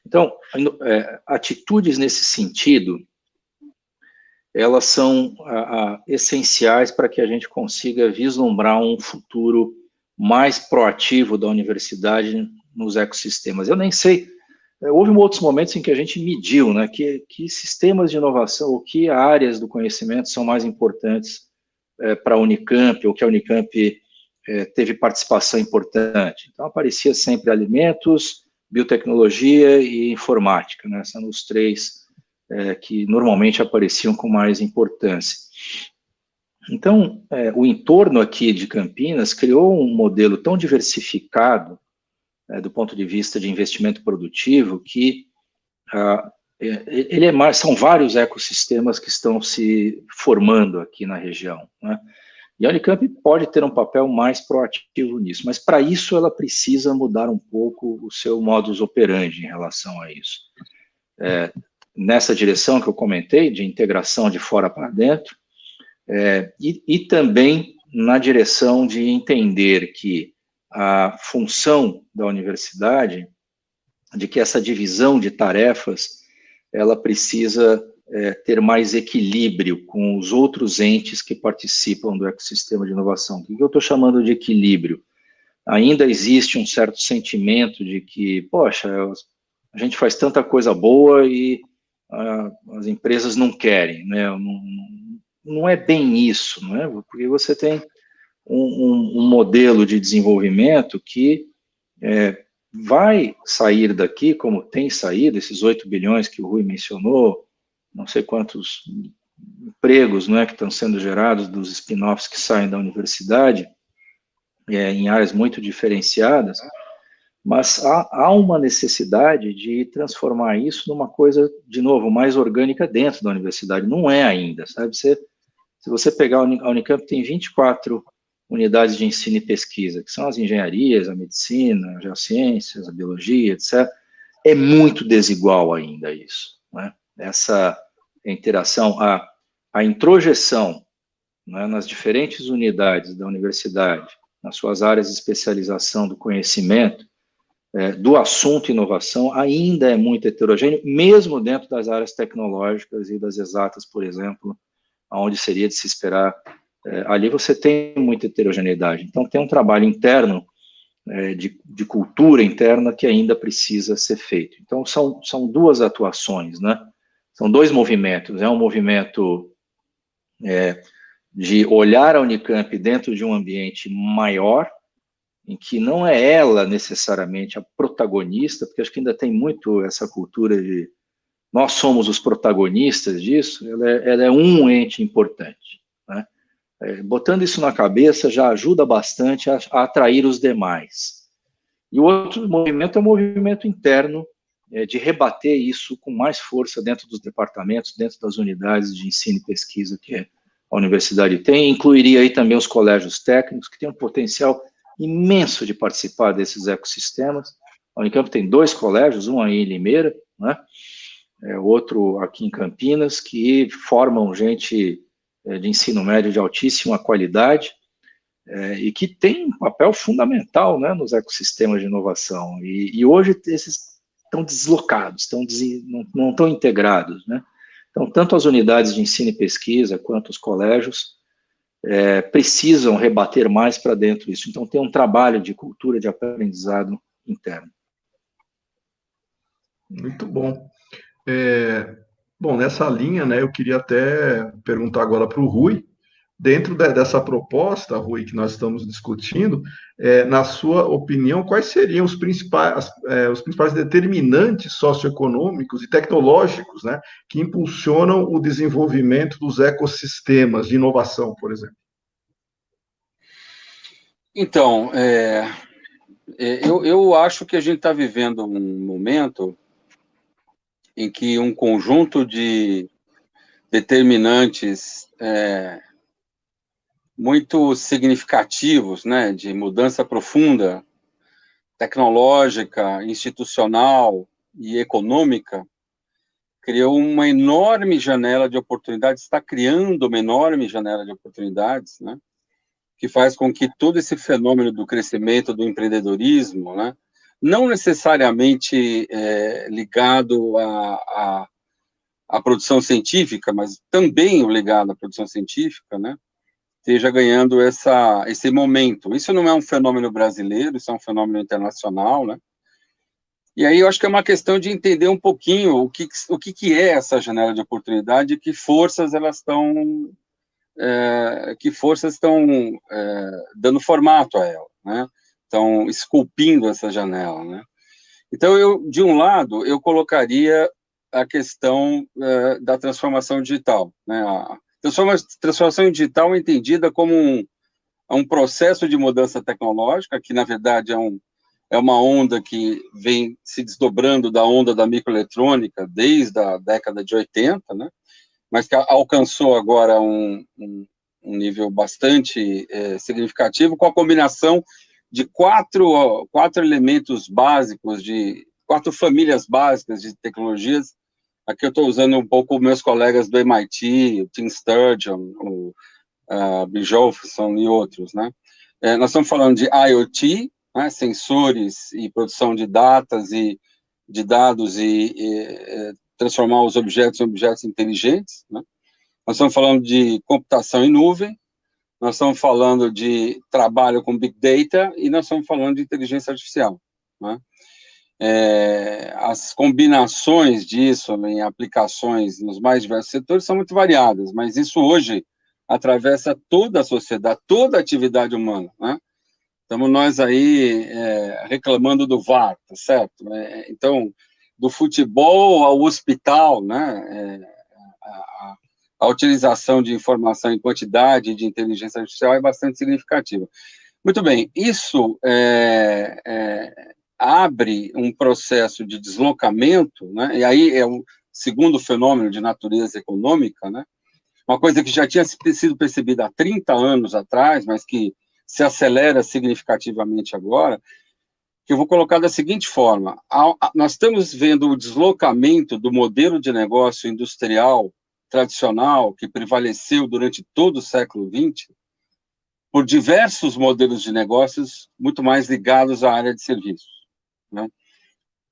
Então, atitudes nesse sentido, elas são essenciais para que a gente consiga vislumbrar um futuro mais proativo da universidade nos ecossistemas. Eu nem sei, houve outros momentos em que a gente mediu, né, que sistemas de inovação, ou que áreas do conhecimento são mais importantes para a Unicamp, ou que a Unicamp teve participação importante. Então, aparecia sempre alimentos, biotecnologia e informática, né, são os três que normalmente apareciam com mais importância. Então, o entorno aqui de Campinas criou um modelo tão diversificado do ponto de vista de investimento produtivo, que são vários ecossistemas que estão se formando aqui na região, né? E a Unicamp pode ter um papel mais proativo nisso, mas para isso ela precisa mudar um pouco o seu modus operandi em relação a isso. Nessa direção que eu comentei, de integração de fora para dentro, e também na direção de entender que a função da universidade, de que essa divisão de tarefas, ela precisa ter mais equilíbrio com os outros entes que participam do ecossistema de inovação. O que eu estou chamando de equilíbrio? Ainda existe um certo sentimento de que, poxa, a gente faz tanta coisa boa e as empresas não querem, né? Não é bem isso, não é? Porque você tem um modelo de desenvolvimento que vai sair daqui, como tem saído, esses 8 bilhões que o Rui mencionou, não sei quantos empregos, né, que estão sendo gerados dos spin-offs que saem da universidade, em áreas muito diferenciadas, mas há uma necessidade de transformar isso numa coisa, de novo, mais orgânica dentro da universidade. Não é ainda, sabe? Se você pegar a Unicamp, tem 24 unidades de ensino e pesquisa, que são as engenharias, a medicina, as geociências, a biologia, etc. É muito desigual ainda isso, né? Essa interação, a introjeção, né, nas diferentes unidades da universidade, nas suas áreas de especialização do conhecimento, do assunto inovação, ainda é muito heterogêneo, mesmo dentro das áreas tecnológicas e das exatas, por exemplo, onde seria de se esperar ali você tem muita heterogeneidade. Então, tem um trabalho interno, de cultura interna, que ainda precisa ser feito. Então, são duas atuações, né? São dois movimentos. É um movimento de olhar a Unicamp dentro de um ambiente maior, em que não é ela necessariamente a protagonista, porque acho que ainda tem muito essa cultura de nós somos os protagonistas disso. Ela é um ente importante, né? Botando isso na cabeça já ajuda bastante a atrair os demais. E o outro movimento é o movimento interno, de rebater isso com mais força dentro dos departamentos, dentro das unidades de ensino e pesquisa que a universidade tem. Incluiria aí também os colégios técnicos, que têm um potencial imenso de participar desses ecossistemas. A Unicamp tem 2 colégios, um aí em Limeira, né? Outro aqui em Campinas, que formam gente de ensino médio de altíssima qualidade, e que tem um papel fundamental, né, nos ecossistemas de inovação. E hoje esses estão deslocados, não estão integrados, né? Então, tanto as unidades de ensino e pesquisa, quanto os colégios, precisam rebater mais para dentro disso. Então, tem um trabalho de cultura de aprendizado interno. Muito bom. Bom, nessa linha, né, eu queria até perguntar agora para o Rui, dentro dessa proposta, Rui, que nós estamos discutindo, na sua opinião, quais seriam os principais determinantes socioeconômicos e tecnológicos, né, que impulsionam o desenvolvimento dos ecossistemas de inovação, por exemplo? Então, eu acho que a gente está vivendo um momento em que um conjunto de determinantes muito significativos, né, de mudança profunda, tecnológica, institucional e econômica, criou uma enorme janela de oportunidades, está criando uma enorme janela de oportunidades, né, que faz com que todo esse fenômeno do crescimento do empreendedorismo, né, não necessariamente ligado à produção científica, mas também ligado à produção científica, né, esteja ganhando esse momento. Isso não é um fenômeno brasileiro, isso é um fenômeno internacional, né? E aí eu acho que é uma questão de entender um pouquinho o que é essa janela de oportunidade e que forças elas estão dando formato a ela, né? Estão esculpindo essa janela, né? Então, de um lado, eu colocaria a questão da transformação digital, né? A transformação digital é entendida como um processo de mudança tecnológica, que, na verdade, é uma onda que vem se desdobrando da onda da microeletrônica desde a década de 80, né? Mas que alcançou agora um nível bastante significativo, com a combinação de quatro elementos básicos, de 4 famílias básicas de tecnologias. Aqui eu estou usando um pouco meus colegas do MIT, o Tim Sturgeon, o Bjornson e outros, né? Nós estamos falando de IoT, né, sensores e produção de dados e transformar os objetos em objetos inteligentes, né? Nós estamos falando de computação em nuvem, nós estamos falando de trabalho com Big Data e nós estamos falando de inteligência artificial, né? As combinações disso em aplicações nos mais diversos setores são muito variadas, mas isso hoje atravessa toda a sociedade, toda a atividade humana, né? Estamos nós aí reclamando do VAR, tá certo? Então, do futebol ao hospital, né? A utilização de informação em quantidade de inteligência artificial é bastante significativa. Muito bem, isso abre um processo de deslocamento, né? E aí é um segundo fenômeno de natureza econômica, né? Uma coisa que já tinha sido percebida há 30 anos atrás, mas que se acelera significativamente agora, que eu vou colocar da seguinte forma: nós estamos vendo o deslocamento do modelo de negócio industrial tradicional, que prevaleceu durante todo o século XX, por diversos modelos de negócios muito mais ligados à área de serviços, né?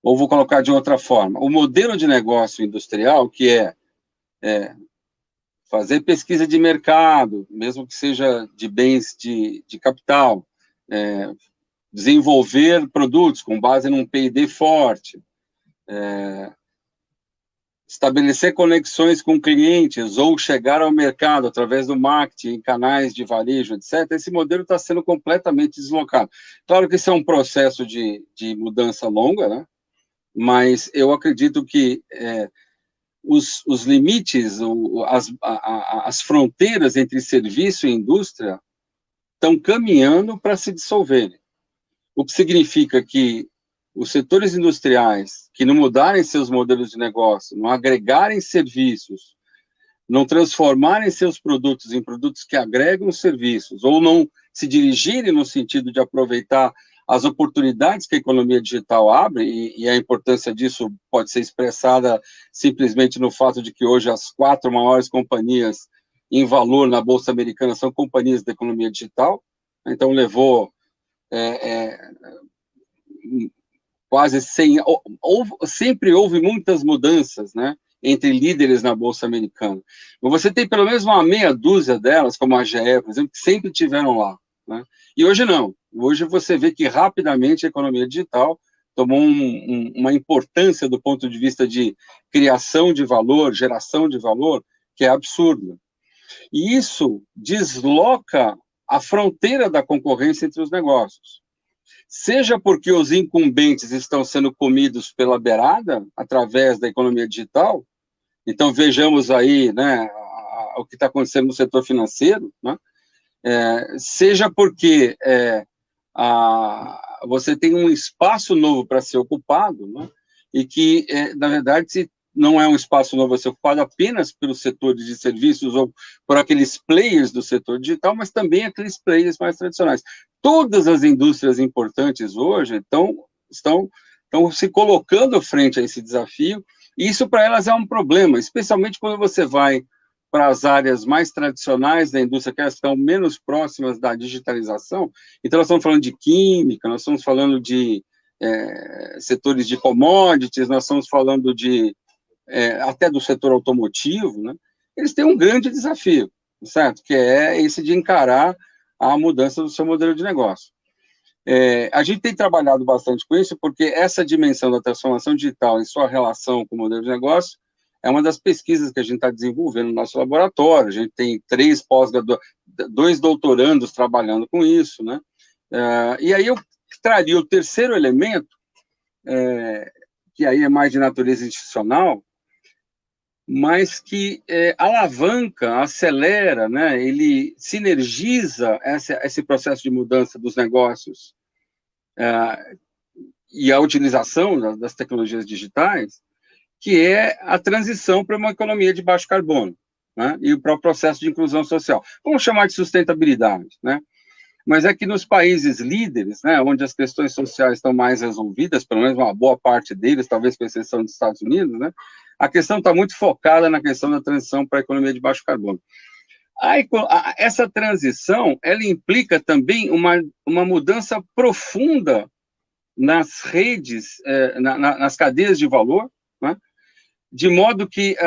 Ou vou colocar de outra forma: o modelo de negócio industrial, que fazer pesquisa de mercado, mesmo que seja de bens de capital, desenvolver produtos com base num P&D forte, estabelecer conexões com clientes ou chegar ao mercado através do marketing, em canais de varejo, etc., esse modelo está sendo completamente deslocado. Claro que isso é um processo de mudança longa, né? Mas eu acredito que os limites, as fronteiras entre serviço e indústria estão caminhando para se dissolverem. O que significa que os setores industriais que não mudarem seus modelos de negócio, não agregarem serviços, não transformarem seus produtos em produtos que agregam serviços, ou não se dirigirem no sentido de aproveitar as oportunidades que a economia digital abre, e a importância disso pode ser expressada simplesmente no fato de que hoje as 4 maiores companhias em valor na Bolsa Americana são companhias da economia digital, então levou quase 100, sempre houve muitas mudanças, né, entre líderes na Bolsa Americana. Mas você tem pelo menos uma meia dúzia delas, como a GE, por exemplo, que sempre tiveram lá, né? E hoje não. Hoje você vê que rapidamente a economia digital tomou uma importância do ponto de vista de criação de valor, geração de valor, que é absurda. E isso desloca a fronteira da concorrência entre os negócios. Seja porque os incumbentes estão sendo comidos pela beirada, através da economia digital. Então, vejamos aí, né, o que está acontecendo no setor financeiro, né? Seja porque você tem um espaço novo para ser ocupado, né? E que, na verdade, não é um espaço novo a ser ocupado apenas pelos setores de serviços ou por aqueles players do setor digital, mas também aqueles players mais tradicionais. Todas as indústrias importantes hoje estão se colocando frente a esse desafio, e isso para elas é um problema, especialmente quando você vai para as áreas mais tradicionais da indústria, que elas estão menos próximas da digitalização. Então, nós estamos falando de química, nós estamos falando de setores de commodities, nós estamos falando até do setor automotivo, né? Eles têm um grande desafio, certo? Que é esse de encarar a mudança do seu modelo de negócio. A gente tem trabalhado bastante com isso, porque essa dimensão da transformação digital em sua relação com o modelo de negócio é uma das pesquisas que a gente está desenvolvendo no nosso laboratório. A gente tem 2 doutorandos trabalhando com isso, né? E aí eu traria o terceiro elemento, que aí é mais de natureza institucional, mas que alavanca, acelera, né? Ele sinergiza esse processo de mudança dos negócios e a utilização das tecnologias digitais, que é a transição para uma economia de baixo carbono, né? E para o processo de inclusão social. Vamos chamar de sustentabilidade, né? Mas é que nos países líderes, né, onde as questões sociais estão mais resolvidas, pelo menos uma boa parte deles, talvez com exceção dos Estados Unidos, né, a questão está muito focada na questão da transição para a economia de baixo carbono. Essa transição, ela implica também uma mudança profunda nas redes, nas cadeias de valor, né, de modo que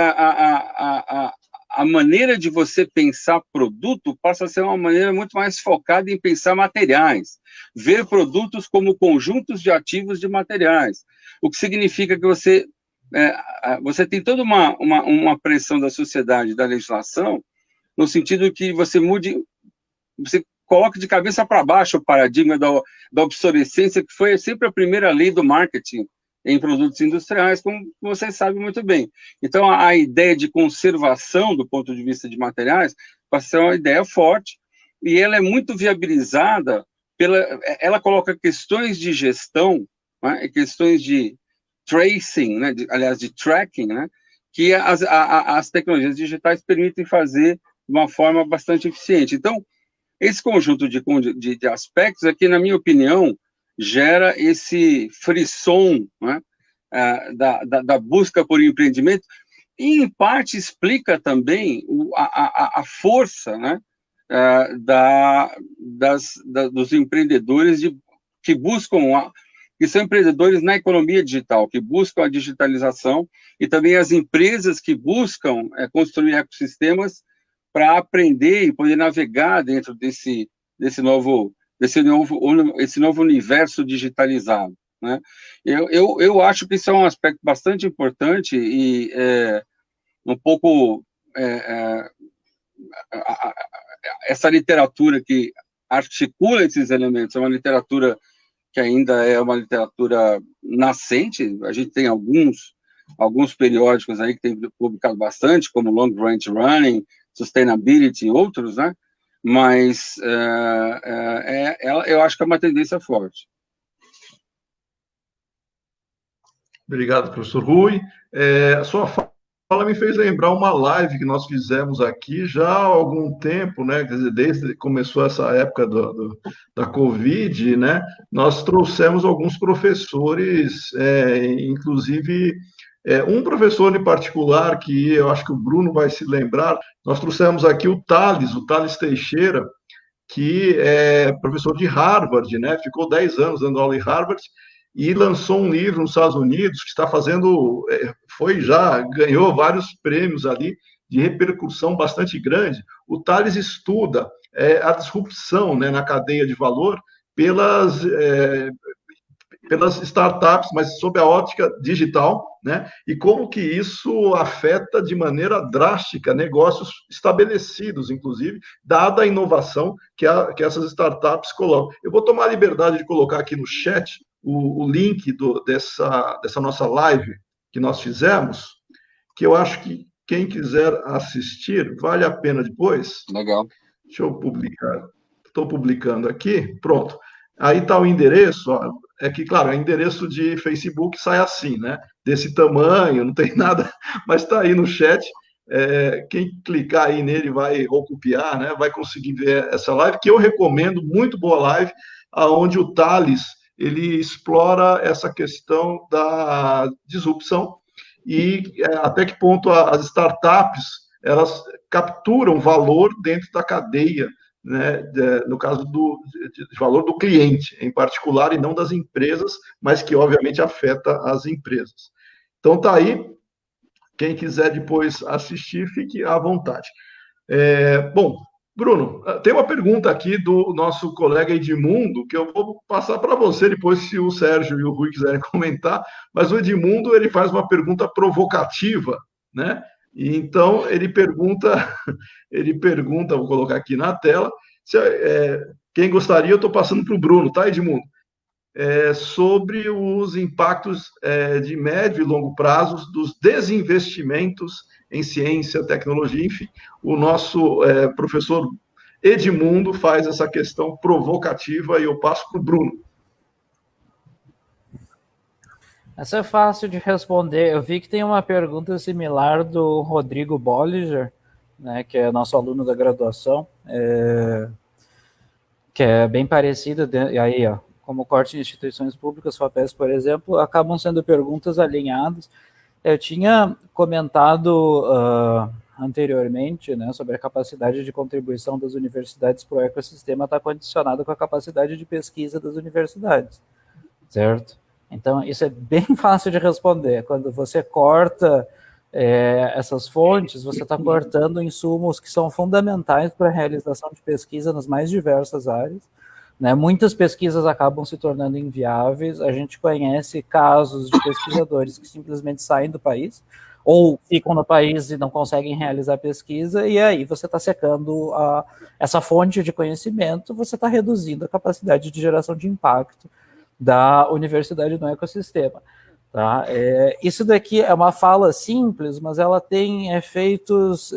a maneira de você pensar produto passa a ser uma maneira muito mais focada em pensar materiais, ver produtos como conjuntos de ativos de materiais, o que significa que você tem toda uma pressão da sociedade, da legislação, no sentido que você coloque de cabeça para baixo o paradigma da obsolescência, que foi sempre a primeira lei do marketing em produtos industriais, como vocês sabem muito bem. Então, a ideia de conservação do ponto de vista de materiais passa a ser uma ideia forte, e ela é muito viabilizada ela coloca questões de gestão, né, questões de tracing, né, aliás, de tracking, né, que as tecnologias digitais permitem fazer de uma forma bastante eficiente. Então, esse conjunto de aspectos aqui, na minha opinião, gera esse frisson, né, da busca por empreendimento, e, em parte, explica também a força, né, dos empreendedores que buscam, que são empreendedores na economia digital, que buscam a digitalização, e também as empresas que buscam construir ecossistemas para aprender e poder navegar dentro desse novo universo digitalizado, né? Eu acho que isso é um aspecto bastante importante e um pouco essa literatura que articula esses elementos é uma literatura que ainda é uma literatura nascente. A gente tem alguns periódicos aí que têm publicado bastante, como Long Range Running, Sustainability e outros, né? Mas eu acho que é uma tendência forte. Obrigado, professor Rui. A sua fala me fez lembrar uma live que nós fizemos aqui já há algum tempo, né? Quer dizer, desde que começou essa época da Covid, né? Nós trouxemos alguns professores, inclusive um professor em particular, que eu acho que o Bruno vai se lembrar, nós trouxemos aqui o Thales Teixeira, que é professor de Harvard, né? Ficou 10 anos dando aula em Harvard, e lançou um livro nos Estados Unidos que está fazendo, ganhou vários prêmios ali de repercussão bastante grande. O Thales estuda a disrupção, né, na cadeia de valor pelas startups, mas sob a ótica digital, né? E como que isso afeta de maneira drástica negócios estabelecidos, inclusive, dada a inovação que essas startups colocam. Eu vou tomar a liberdade de colocar aqui no chat o link dessa nossa live que nós fizemos, que eu acho que quem quiser assistir, vale a pena depois. Legal. Deixa eu publicar. Estou publicando aqui. Pronto. Aí está o endereço. Ó. É que, claro, o endereço de Facebook sai assim, né? Desse tamanho, não tem nada, mas está aí no chat. Quem clicar aí nele ou copiar, né? Vai conseguir ver essa live, que eu recomendo, muito boa live, aonde o Thales ele explora essa questão da disrupção e até que ponto as startups elas capturam valor dentro da cadeia, né, no caso de valor do cliente, em particular, e não das empresas, mas que, obviamente, afeta as empresas. Então, tá aí. Quem quiser depois assistir, fique à vontade. Bom, Bruno, tem uma pergunta aqui do nosso colega Edmundo, que eu vou passar para você depois, se o Sérgio e o Rui quiserem comentar, mas o Edmundo, ele faz uma pergunta provocativa, né? E então, ele pergunta, vou colocar aqui na tela, quem gostaria, eu estou passando para o Bruno, tá, Edmundo? Sobre os impactos de médio e longo prazo dos desinvestimentos em ciência, tecnologia, enfim. O nosso professor Edmundo faz essa questão provocativa e eu passo para o Bruno. Essa é fácil de responder. Eu vi que tem uma pergunta similar do Rodrigo Bolliger, né, que é nosso aluno da graduação, que é bem parecida. E aí, ó, como corte de instituições públicas, FAPES, por exemplo, acabam sendo perguntas alinhadas. Eu tinha comentado anteriormente, né, sobre a capacidade de contribuição das universidades para o ecossistema está condicionado com a capacidade de pesquisa das universidades, certo? Então, isso é bem fácil de responder. Quando você corta essas fontes, você está cortando insumos que são fundamentais para a realização de pesquisa nas mais diversas áreas, né? Muitas pesquisas acabam se tornando inviáveis. A gente conhece casos de pesquisadores que simplesmente saem do país ou ficam no país e não conseguem realizar pesquisa, e aí você está secando essa fonte de conhecimento, você está reduzindo a capacidade de geração de impacto da universidade no ecossistema. Tá? Isso daqui é uma fala simples, mas ela tem efeitos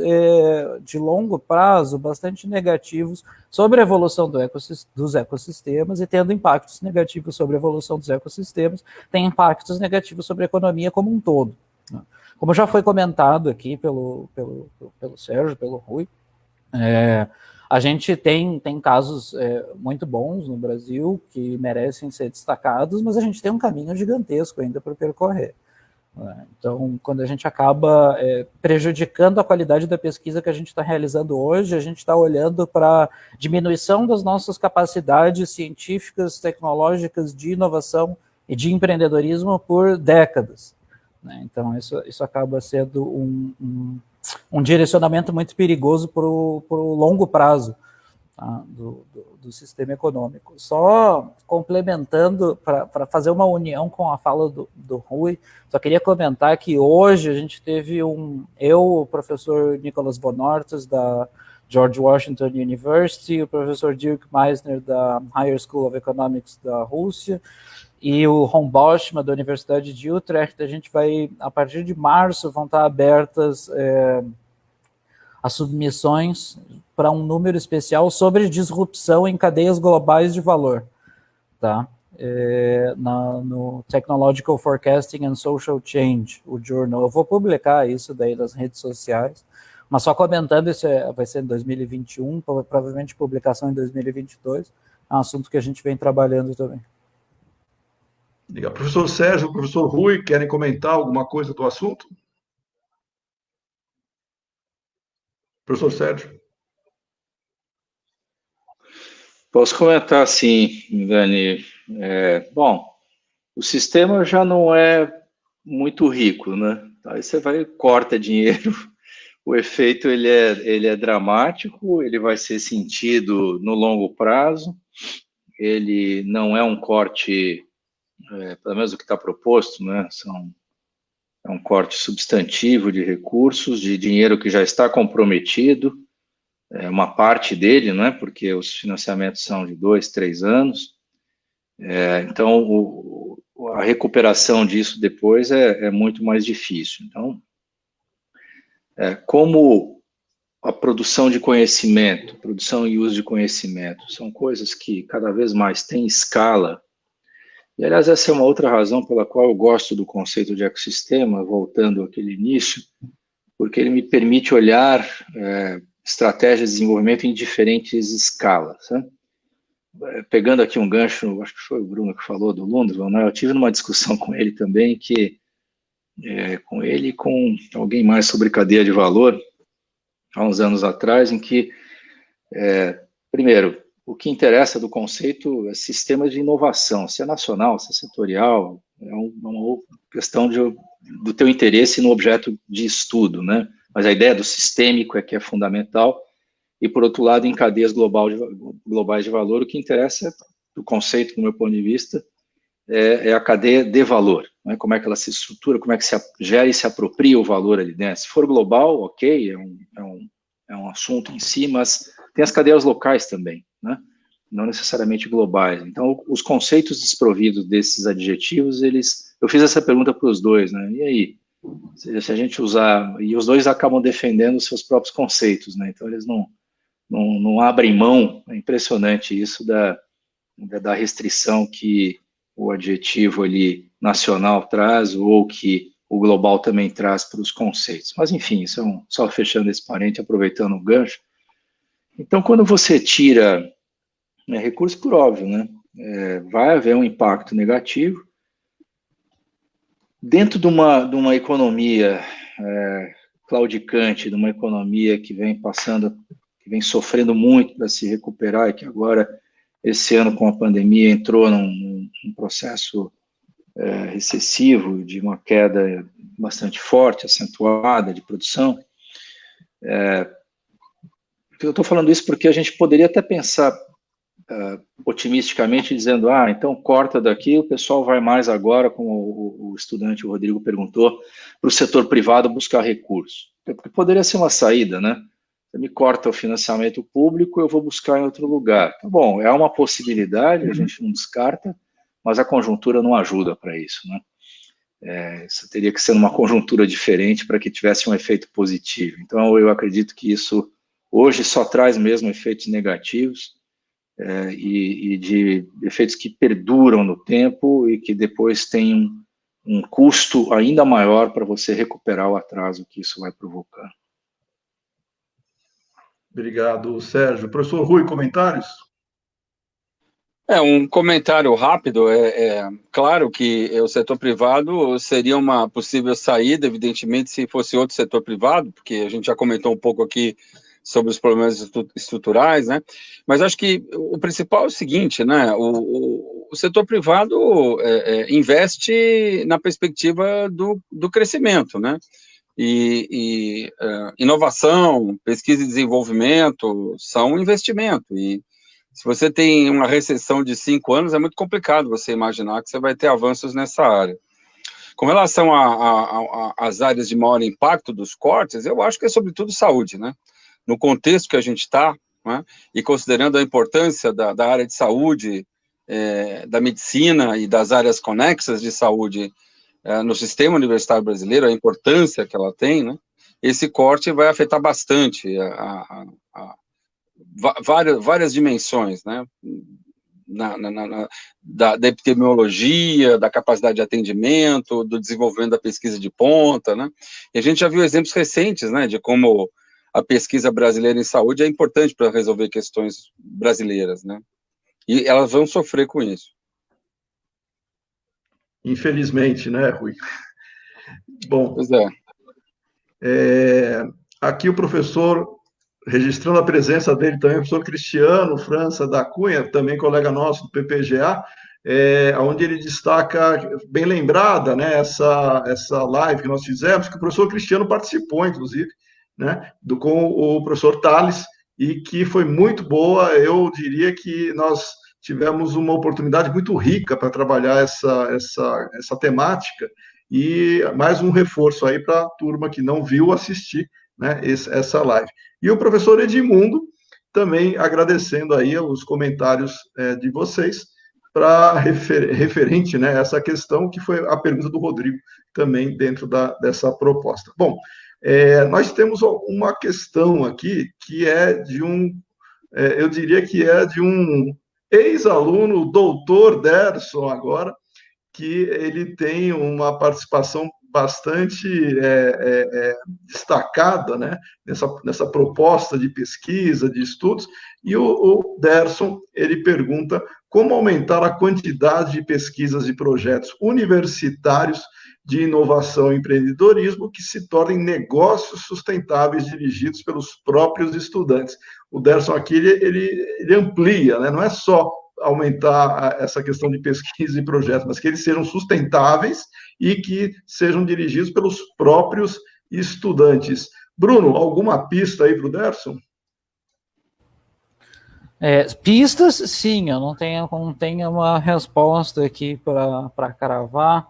de longo prazo bastante negativos sobre a evolução dos ecossistemas, e tendo impactos negativos sobre a evolução dos ecossistemas, tem impactos negativos sobre a economia como um todo. Né? Como já foi comentado aqui pelo Sérgio, pelo Rui, a gente tem casos muito bons no Brasil que merecem ser destacados, mas a gente tem um caminho gigantesco ainda para percorrer. Né? Então, quando a gente acaba prejudicando a qualidade da pesquisa que a gente está realizando hoje, a gente está olhando para a diminuição das nossas capacidades científicas, tecnológicas, de inovação e de empreendedorismo por décadas. Né? Então, isso acaba sendo um direcionamento muito perigoso para o longo prazo, tá, do sistema econômico. Só complementando, para fazer uma união com a fala do Rui, só queria comentar que hoje a gente teve o professor Nicholas von Ortus, da George Washington University, o professor Dirk Meissner, da Higher School of Economics da Rússia, e o Ron Boschma, da Universidade de Utrecht. A gente vai, a partir de março, vão estar abertas as submissões para um número especial sobre disrupção em cadeias globais de valor, tá? No Technological Forecasting and Social Change, o journal. Eu vou publicar isso daí nas redes sociais, mas só comentando, isso vai ser em 2021, provavelmente publicação em 2022, é um assunto que a gente vem trabalhando também. Legal. Professor Sérgio, professor Rui, querem comentar alguma coisa do assunto? Professor Sérgio. Posso comentar, sim, Dani. Bom, o sistema já não é muito rico, né? Aí você vai e corta dinheiro, o efeito ele é dramático, ele vai ser sentido no longo prazo, ele não é um corte, pelo menos o que está proposto, né? É um corte substantivo de recursos, de dinheiro que já está comprometido, uma parte dele, né, porque os financiamentos são de 2, 3 anos, então a recuperação disso depois é muito mais difícil. Então, como a produção de conhecimento, produção e uso de conhecimento, são coisas que cada vez mais têm escala. E, aliás, essa é uma outra razão pela qual eu gosto do conceito de ecossistema, voltando àquele início, porque ele me permite olhar estratégias de desenvolvimento em diferentes escalas. Né? Pegando aqui um gancho, acho que foi o Bruno que falou do Lundgren, né? Eu tive numa discussão com ele também, com ele e com alguém mais sobre cadeia de valor, há uns anos atrás, em que, primeiro, o que interessa do conceito é sistemas de inovação, se é nacional, se é setorial, é uma questão do teu interesse no objeto de estudo, né? Mas a ideia do sistêmico é que é fundamental, e por outro lado, em cadeias globais de valor, o que interessa do conceito, do meu ponto de vista, é a cadeia de valor, né? Como é que ela se estrutura, como é que se gera e se apropria o valor ali dentro. Se for global, ok, é um assunto em si, mas tem as cadeias locais também, né? Não necessariamente globais. Então, os conceitos desprovidos desses adjetivos, eu fiz essa pergunta para os dois, né? E aí, se a gente usar, e os dois acabam defendendo os seus próprios conceitos, né? Então, eles não abrem mão, é impressionante isso da restrição que o adjetivo ali nacional traz, ou que o global também traz para os conceitos. Mas, enfim, isso só fechando esse parente, aproveitando o gancho. Então, quando você tira recurso, por óbvio, né? Vai haver um impacto negativo. Dentro de uma economia claudicante, de uma economia que vem sofrendo muito para se recuperar, e que agora, esse ano com a pandemia, entrou num processo recessivo, de uma queda bastante forte, acentuada de produção. Eu estou falando isso porque a gente poderia até pensar otimisticamente, dizendo, então corta daqui, o pessoal vai mais agora, como o estudante, o Rodrigo, perguntou, para o setor privado buscar recursos. Porque poderia ser uma saída, né? Você me corta o financiamento público, eu vou buscar em outro lugar. Tá bom, é uma possibilidade, a gente não descarta, mas a conjuntura não ajuda para isso, né? Isso teria que ser uma conjuntura diferente para que tivesse um efeito positivo. Então, eu acredito que isso hoje só traz mesmo efeitos negativos, e de efeitos que perduram no tempo e que depois tem um custo ainda maior para você recuperar o atraso que isso vai provocar. Obrigado, Sérgio. Professor Rui, comentários? Um comentário rápido. Claro que o setor privado seria uma possível saída, evidentemente, se fosse outro setor privado, porque a gente já comentou um pouco aqui sobre os problemas estruturais, né? Mas acho que o principal é o seguinte, né? O setor privado investe na perspectiva do crescimento, né? Inovação, pesquisa e desenvolvimento são um investimento, e se você tem uma recessão de 5 anos, é muito complicado você imaginar que você vai ter avanços nessa área. Com relação às áreas de maior impacto dos cortes, eu acho que é sobretudo saúde, né? No contexto que a gente está, né? E considerando a importância da área de saúde, da medicina e das áreas conexas de saúde no sistema universitário brasileiro, a importância que ela tem, né? Esse corte vai afetar bastante várias dimensões, né? Da epidemiologia, da capacidade de atendimento, do desenvolvimento da pesquisa de ponta, né? E a gente já viu exemplos recentes, né, de como a pesquisa brasileira em saúde é importante para resolver questões brasileiras, né? E elas vão sofrer com isso. Infelizmente, né, Rui? Bom, pois é. Aqui o professor, registrando a presença dele também, o professor Cristiano França da Cunha, também colega nosso do PPGA, onde ele destaca, bem lembrada, né, essa live que nós fizemos, que o professor Cristiano participou, inclusive, né, com o professor Tales, e que foi muito boa. Eu diria que nós tivemos uma oportunidade muito rica para trabalhar essa temática, e mais um reforço aí para a turma que não viu assistir, né, essa live. E o professor Edmundo também agradecendo aí os comentários de vocês para referente, né, essa questão que foi a pergunta do Rodrigo também dentro dessa proposta. Bom, nós temos uma questão aqui que é de eu diria que é de um ex-aluno, o doutor Derson agora, que ele tem uma participação bastante destacada, né, nessa proposta de pesquisa, de estudos, e o Derson, ele pergunta como aumentar a quantidade de pesquisas e projetos universitários de inovação e empreendedorismo que se tornem negócios sustentáveis dirigidos pelos próprios estudantes. O Derson aqui, ele amplia, né, não é só aumentar essa questão de pesquisa e projetos, mas que eles sejam sustentáveis e que sejam dirigidos pelos próprios estudantes. Bruno, alguma pista aí para o Derson? Pistas, sim, eu não tenho uma resposta aqui para cravar.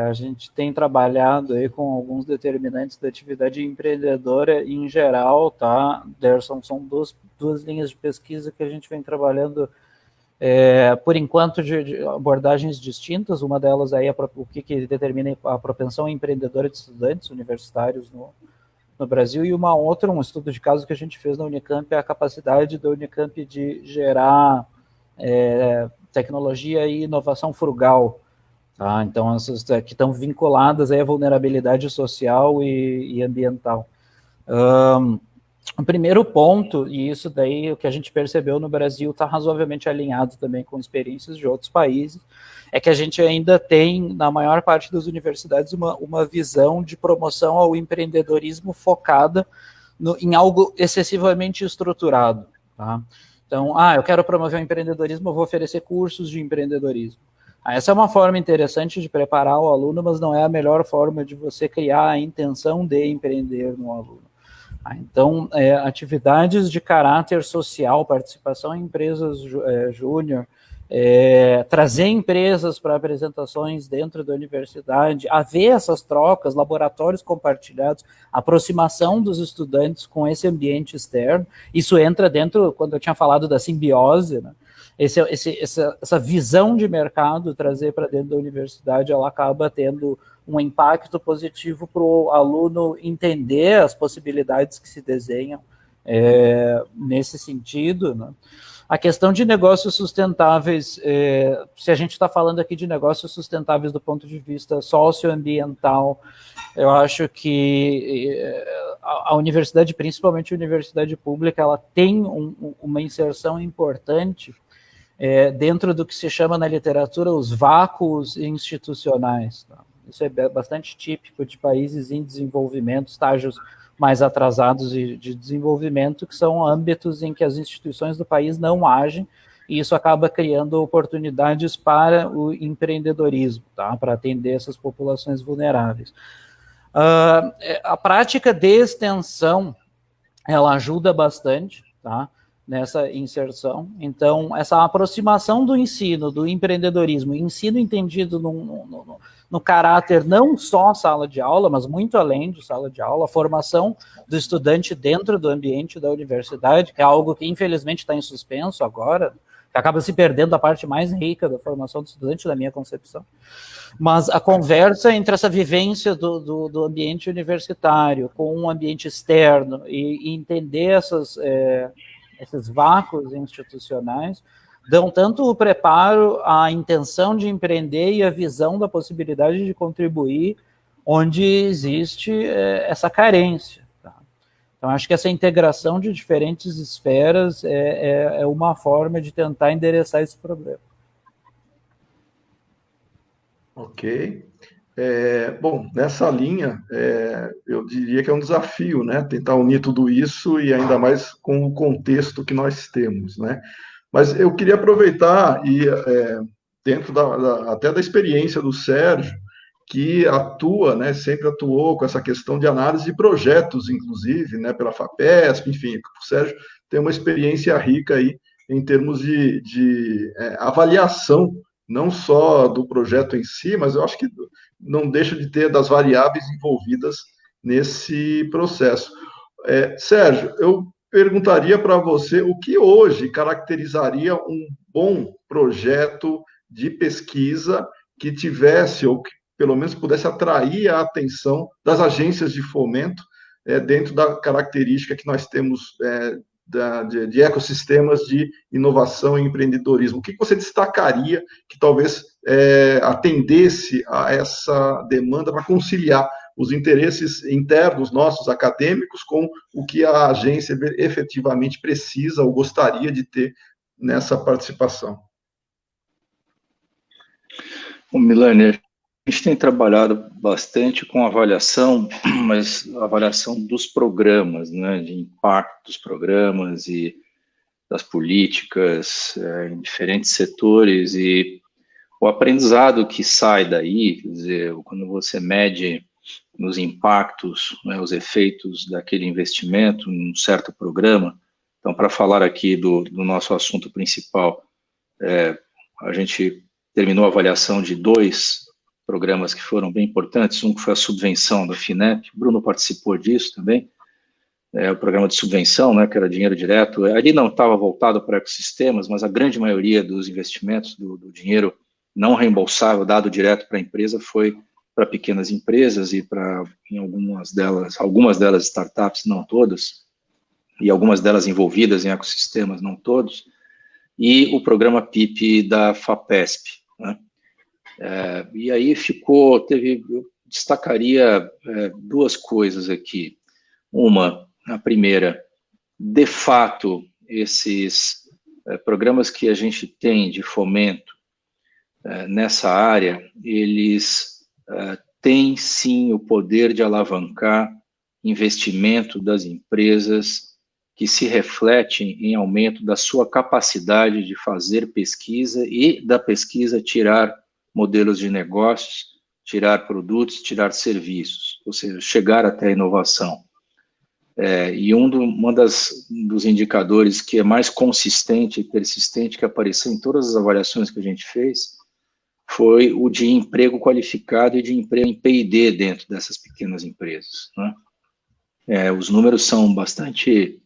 A gente tem trabalhado aí com alguns determinantes da atividade empreendedora em geral, tá, Derson? São duas linhas de pesquisa que a gente vem trabalhando, por enquanto, de abordagens distintas. Uma delas aí é o que determina a propensão empreendedora de estudantes universitários no Brasil, e uma outra, um estudo de caso que a gente fez na Unicamp, é a capacidade da Unicamp de gerar tecnologia e inovação frugal. Tá? Então, essas que estão vinculadas aí à vulnerabilidade social e ambiental. O primeiro ponto, e isso daí o que a gente percebeu no Brasil está razoavelmente alinhado também com experiências de outros países, é que a gente ainda tem, na maior parte das universidades, uma visão de promoção ao empreendedorismo focada em algo excessivamente estruturado. Tá? Então, eu quero promover o empreendedorismo, eu vou oferecer cursos de empreendedorismo. Essa é uma forma interessante de preparar o aluno, mas não é a melhor forma de você criar a intenção de empreender no aluno. Então, atividades de caráter social, participação em empresas júnior, trazer empresas para apresentações dentro da universidade, haver essas trocas, laboratórios compartilhados, aproximação dos estudantes com esse ambiente externo. Isso entra dentro, quando eu tinha falado da simbiose, né? Essa visão de mercado, trazer para dentro da universidade, ela acaba tendo um impacto positivo para o aluno entender as possibilidades que se desenham nesse sentido, né? A questão de negócios sustentáveis, se a gente está falando aqui de negócios sustentáveis do ponto de vista socioambiental, eu acho que a universidade, principalmente a universidade pública, ela tem uma inserção importante dentro do que se chama na literatura os vácuos institucionais. Tá? Isso é bastante típico de países em desenvolvimento, estágios mais atrasados de desenvolvimento, que são âmbitos em que as instituições do país não agem, e isso acaba criando oportunidades para o empreendedorismo, tá? Para atender essas populações vulneráveis. A prática de extensão, ela ajuda bastante, tá? Nessa inserção. Então, essa aproximação do ensino, do empreendedorismo, ensino entendido no caráter não só sala de aula, mas muito além de sala de aula, a formação do estudante dentro do ambiente da universidade, que é algo que infelizmente está em suspenso agora, que acaba se perdendo a parte mais rica da formação do estudante, da minha concepção. Mas a conversa entre essa vivência do ambiente universitário com um ambiente externo e entender esses vácuos institucionais dão tanto o preparo, a intenção de empreender e a visão da possibilidade de contribuir onde existe essa carência. Tá? Então, acho que essa integração de diferentes esferas é uma forma de tentar endereçar esse problema. Ok. Bom, nessa linha, eu diria que é um desafio, né? Tentar unir tudo isso e ainda mais com o contexto que nós temos, né? Mas eu queria aproveitar e, dentro até da experiência do Sérgio, que atua, né? Sempre atuou com essa questão de análise de projetos, inclusive, né? Pela FAPESP, enfim, o Sérgio tem uma experiência rica aí em termos de avaliação, não só do projeto em si, mas eu acho que não deixa de ter das variáveis envolvidas nesse processo. Sérgio, eu perguntaria para você o que hoje caracterizaria um bom projeto de pesquisa que tivesse, ou que pelo menos pudesse atrair a atenção das agências de fomento dentro da característica que nós temos de ecossistemas de inovação e empreendedorismo. O que você destacaria que talvez atendesse a essa demanda para conciliar os interesses internos nossos, acadêmicos, com o que a agência efetivamente precisa ou gostaria de ter nessa participação? Bom, Milani, a gente tem trabalhado bastante com avaliação, mas avaliação dos programas, né, de impacto dos programas e das políticas em diferentes setores, e o aprendizado que sai daí, quer dizer, quando você mede nos impactos, né, os efeitos daquele investimento num certo programa. Então, para falar aqui do nosso assunto principal, a gente terminou a avaliação de 2 programas que foram bem importantes. Um que foi a subvenção da FINEP, o Bruno participou disso também, o programa de subvenção, né, que era dinheiro direto. Ali não estava voltado para ecossistemas, mas a grande maioria dos investimentos do dinheiro não reembolsável dado direto para a empresa foi para pequenas empresas e para algumas delas startups, não todas, e algumas delas envolvidas em ecossistemas, não todos, e o programa PIP da FAPESP, né? E aí eu destacaria 2 coisas aqui. A primeira, de fato, esses programas que a gente tem de fomento nessa área, eles têm sim o poder de alavancar investimento das empresas, que se refletem em aumento da sua capacidade de fazer pesquisa e da pesquisa tirar modelos de negócios, tirar produtos, tirar serviços, ou seja, chegar até a inovação. E dos indicadores que é mais consistente e persistente, que apareceu em todas as avaliações que a gente fez, foi o de emprego qualificado e de emprego em P&D dentro dessas pequenas empresas, né? Os números são bastante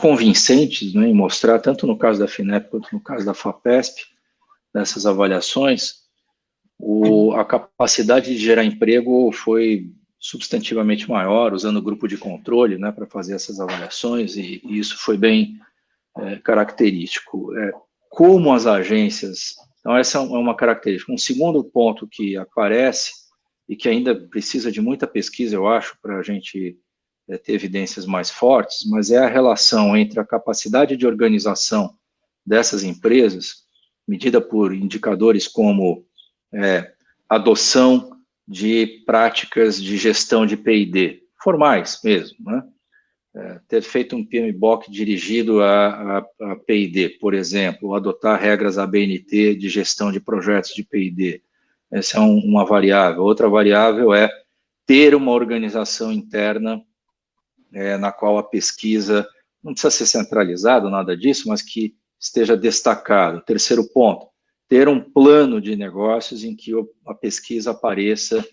convincentes, né, em mostrar, tanto no caso da FINEP quanto no caso da FAPESP, nessas avaliações, a capacidade de gerar emprego foi substantivamente maior, usando o grupo de controle, né, para fazer essas avaliações, e isso foi bem característico. Como as agências... Então, essa é uma característica. Um segundo ponto que aparece, e que ainda precisa de muita pesquisa, eu acho, para a gente ter evidências mais fortes, mas é a relação entre a capacidade de organização dessas empresas, medida por indicadores como adoção de práticas de gestão de P&D, formais mesmo, né? Ter feito um PMBOK dirigido a P&D, por exemplo, adotar regras ABNT de gestão de projetos de P&D, Essa é uma variável. Outra variável é ter uma organização interna na qual a pesquisa não precisa ser centralizada, nada disso, mas que esteja destacado. Terceiro ponto, ter um plano de negócios em que a pesquisa apareça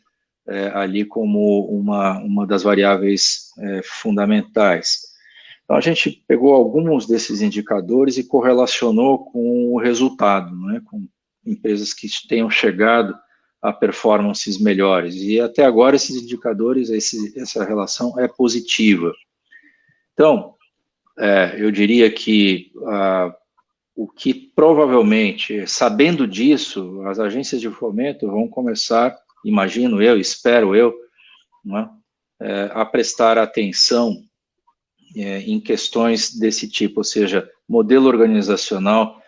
ali como uma das variáveis fundamentais. Então, a gente pegou alguns desses indicadores e correlacionou com o resultado, né, com empresas que tenham chegado a performances melhores. E até agora, esses indicadores, essa relação é positiva. Então, eu diria que o que provavelmente, sabendo disso, as agências de fomento vão começar, imagino eu, espero eu, né, a prestar atenção em questões desse tipo, ou seja, modelo organizacional.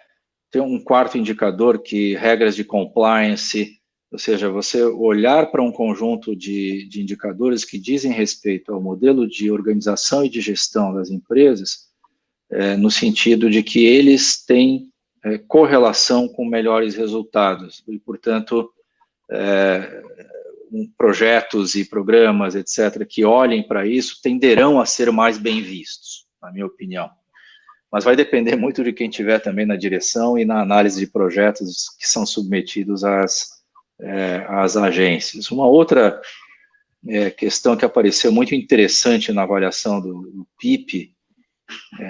Tem um quarto indicador que regras de compliance, ou seja, você olhar para um conjunto de indicadores que dizem respeito ao modelo de organização e de gestão das empresas, no sentido de que eles têm correlação com melhores resultados, e, portanto, projetos e programas, etc., que olhem para isso, tenderão a ser mais bem vistos, na minha opinião. Mas vai depender muito de quem estiver também na direção e na análise de projetos que são submetidos às agências. Uma outra questão que apareceu muito interessante na avaliação do PIP,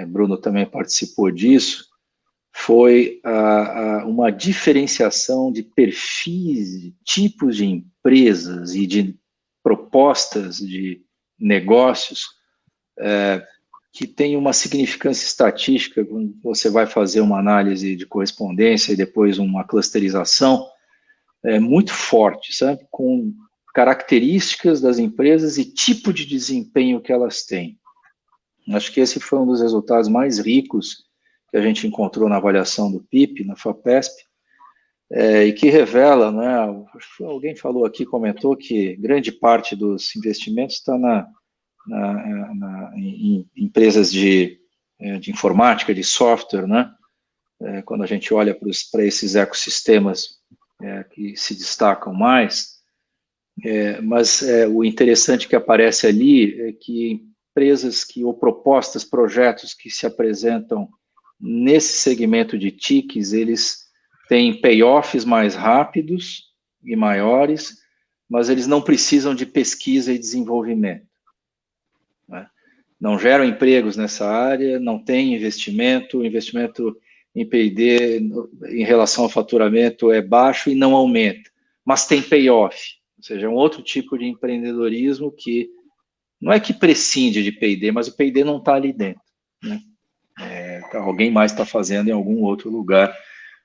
Bruno também participou disso, foi uma diferenciação de perfis, de tipos de empresas e de propostas de negócios que tem uma significância estatística, quando você vai fazer uma análise de correspondência e depois uma clusterização, muito forte, sabe? Com características das empresas e tipo de desempenho que elas têm. Acho que esse foi um dos resultados mais ricos que a gente encontrou na avaliação do PIP, na FAPESP, e que revela, né, alguém falou aqui, comentou que grande parte dos investimentos está em empresas de informática, de software, né, quando a gente olha para esses ecossistemas que se destacam mais, mas o interessante que aparece ali é que empresas ou propostas, projetos que se apresentam nesse segmento de TICs, eles têm payoffs mais rápidos e maiores, mas eles não precisam de pesquisa e desenvolvimento, né? Não geram empregos nessa área, não tem investimento, o investimento em P&D em relação ao faturamento é baixo e não aumenta, mas tem payoff, ou seja, é um outro tipo de empreendedorismo que não é que prescinde de P&D, mas o P&D não está ali dentro, né? Alguém mais está fazendo em algum outro lugar,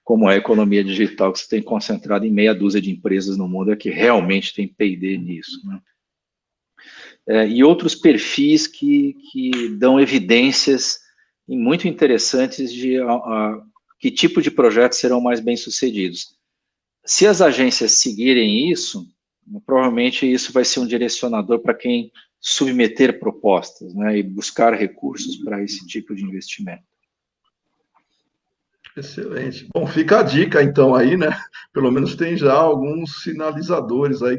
como é a economia digital, que você tem concentrado em meia dúzia de empresas no mundo que realmente tem P&D nisso, né? E outros perfis que dão evidências muito interessantes de que tipo de projetos serão mais bem-sucedidos. Se as agências seguirem isso, provavelmente isso vai ser um direcionador para quem submeter propostas, né, e buscar recursos para esse tipo de investimento. Excelente. Bom, fica a dica então aí, né? Pelo menos tem já alguns sinalizadores aí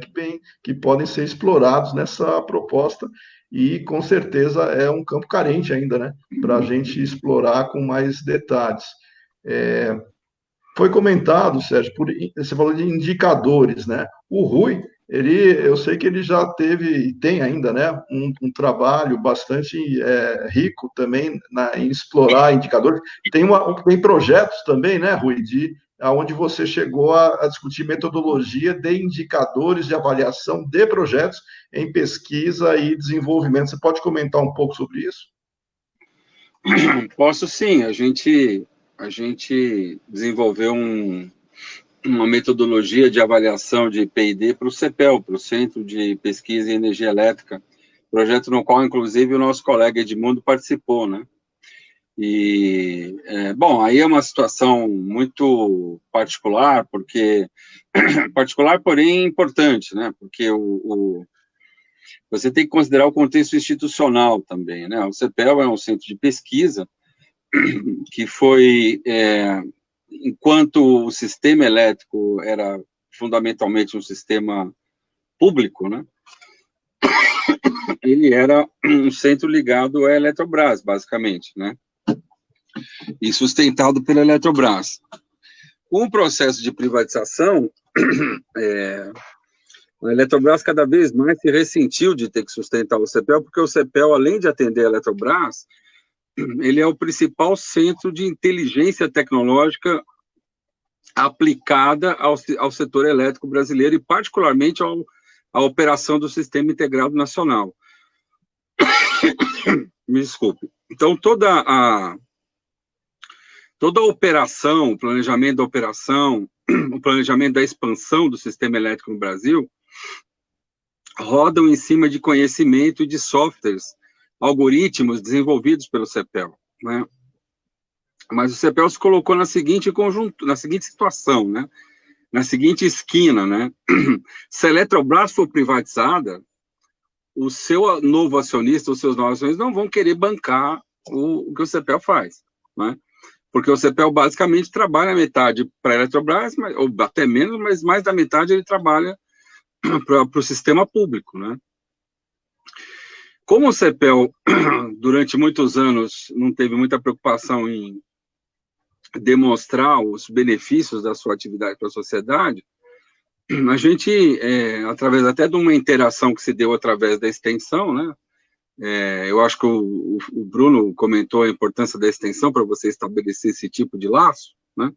que podem ser explorados nessa proposta e com certeza é um campo carente ainda, né? Para a gente explorar com mais detalhes. Foi comentado, Sérgio, você falou de indicadores, né? O Rui, eu sei que ele já teve e tem ainda, né, um trabalho bastante rico também em explorar indicadores. Tem projetos também, né, Rui, onde você chegou a discutir metodologia de indicadores de avaliação de projetos em pesquisa e desenvolvimento. Você pode comentar um pouco sobre isso? Posso sim. A gente desenvolveu uma metodologia de avaliação de P&D para o CEPEL, para o Centro de Pesquisa em Energia Elétrica, projeto no qual, inclusive, o nosso colega Edmundo participou, né? E, bom, aí é uma situação muito particular, particular, porém importante, né? Porque você tem que considerar o contexto institucional também, né? O CEPEL é um centro de pesquisa que foi... enquanto o sistema elétrico era fundamentalmente um sistema público, né? Ele era um centro ligado à Eletrobras, basicamente, né? E sustentado pela Eletrobras. Com o processo de privatização, a Eletrobras cada vez mais se ressentiu de ter que sustentar o CEPEL, porque o CEPEL, além de atender a Eletrobras, ele é o principal centro de inteligência tecnológica aplicada ao setor elétrico brasileiro e, particularmente, à operação do Sistema Integrado Nacional. Me desculpe. Então, toda a operação, o planejamento da operação, o planejamento da expansão do sistema elétrico no Brasil, rodam em cima de conhecimento e de softwares, algoritmos desenvolvidos pelo CEPEL, né? Mas o CEPEL se colocou na seguinte situação, né? Na seguinte esquina, né? Se a Eletrobras for privatizada, o seu novo acionista, os seus novos acionistas não vão querer bancar o que o CEPEL faz, né? Porque o CEPEL basicamente trabalha metade para a Eletrobras, ou até menos, mas mais da metade ele trabalha para o sistema público, né? Como o CEPEL, durante muitos anos, não teve muita preocupação em demonstrar os benefícios da sua atividade para a sociedade, a gente, através até de uma interação que se deu através da extensão, né? Eu acho que o Bruno comentou a importância da extensão para você estabelecer esse tipo de laço, né?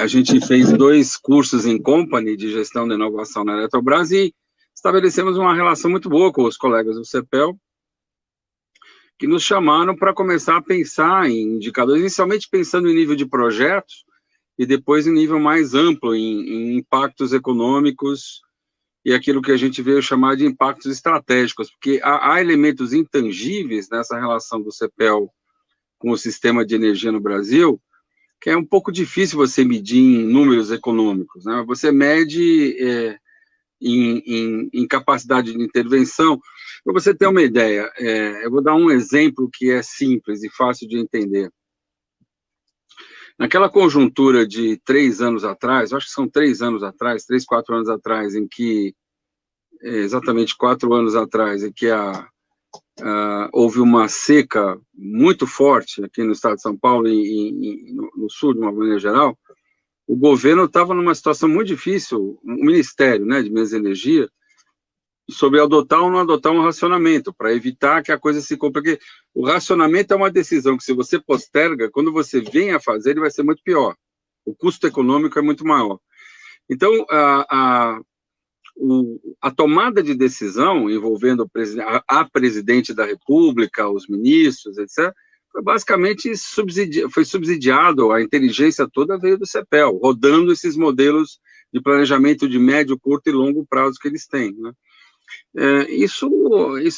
A gente fez 2 cursos em company de gestão de inovação na Eletrobras e estabelecemos uma relação muito boa com os colegas do CEPEL, que nos chamaram para começar a pensar em indicadores, inicialmente pensando em nível de projetos, e depois em nível mais amplo, em impactos econômicos, e aquilo que a gente veio chamar de impactos estratégicos, porque há elementos intangíveis nessa relação do CEPEL com o sistema de energia no Brasil, que é um pouco difícil você medir em números econômicos, né? Você mede em capacidade de intervenção. Para você ter uma ideia, eu vou dar um exemplo que é simples e fácil de entender. Naquela conjuntura de 3 anos atrás, acho que são 3 anos atrás, 3, 4 anos atrás, em que, exatamente 4 anos atrás, em que houve uma seca muito forte aqui no estado de São Paulo e no sul, de uma maneira geral, o governo estava numa situação muito difícil, o Ministério, né, de Minas e Energia, sobre adotar ou não adotar um racionamento, para evitar que a coisa se complique. O racionamento é uma decisão que, se você posterga, quando você vem a fazer, ele vai ser muito pior. O custo econômico é muito maior. Então, a tomada de decisão envolvendo a presidente da República, os ministros, etc., foi basicamente subsidiado, a inteligência toda veio do CEPEL, rodando esses modelos de planejamento de médio, curto e longo prazo que eles têm, né? Isso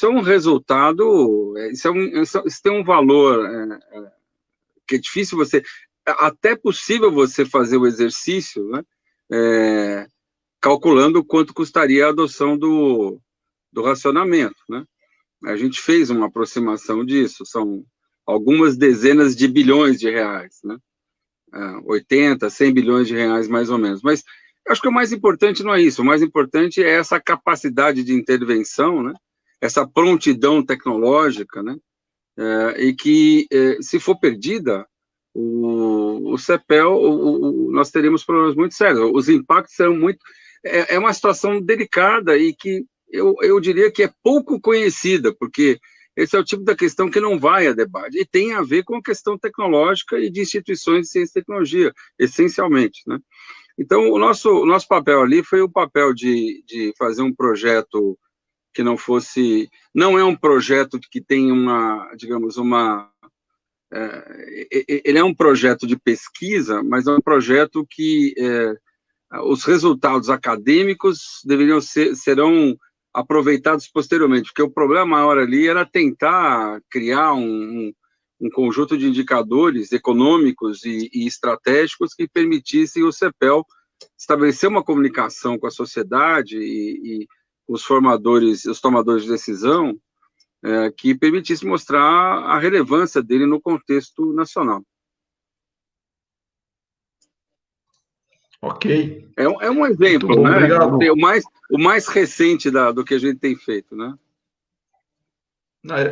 é um resultado, isso tem um valor que é difícil você, até possível você fazer o exercício, né, calculando quanto custaria a adoção do racionamento, né? A gente fez uma aproximação disso, são algumas dezenas de bilhões de reais, né? 80, 100 bilhões de reais, mais ou menos. Mas acho que o mais importante não é isso, o mais importante é essa capacidade de intervenção, né? Essa prontidão tecnológica, né? E que, se for perdida, o CEPEL, nós teremos problemas muito sérios. Os impactos serão muito... É uma situação delicada e que eu diria que é pouco conhecida, porque esse é o tipo da questão que não vai a debate, e tem a ver com a questão tecnológica e de instituições de ciência e tecnologia, essencialmente, né? Então, o nosso papel ali foi o papel de fazer um projeto que não é um projeto que tem ele é um projeto de pesquisa, mas é um projeto que os resultados acadêmicos serão aproveitados posteriormente, porque o problema maior ali era tentar criar um conjunto de indicadores econômicos e estratégicos que permitissem o CEPEL estabelecer uma comunicação com a sociedade e os tomadores de decisão, que permitisse mostrar a relevância dele no contexto nacional. Ok. É um exemplo, bom, né? obrigado. O mais recente do que a gente tem feito, né?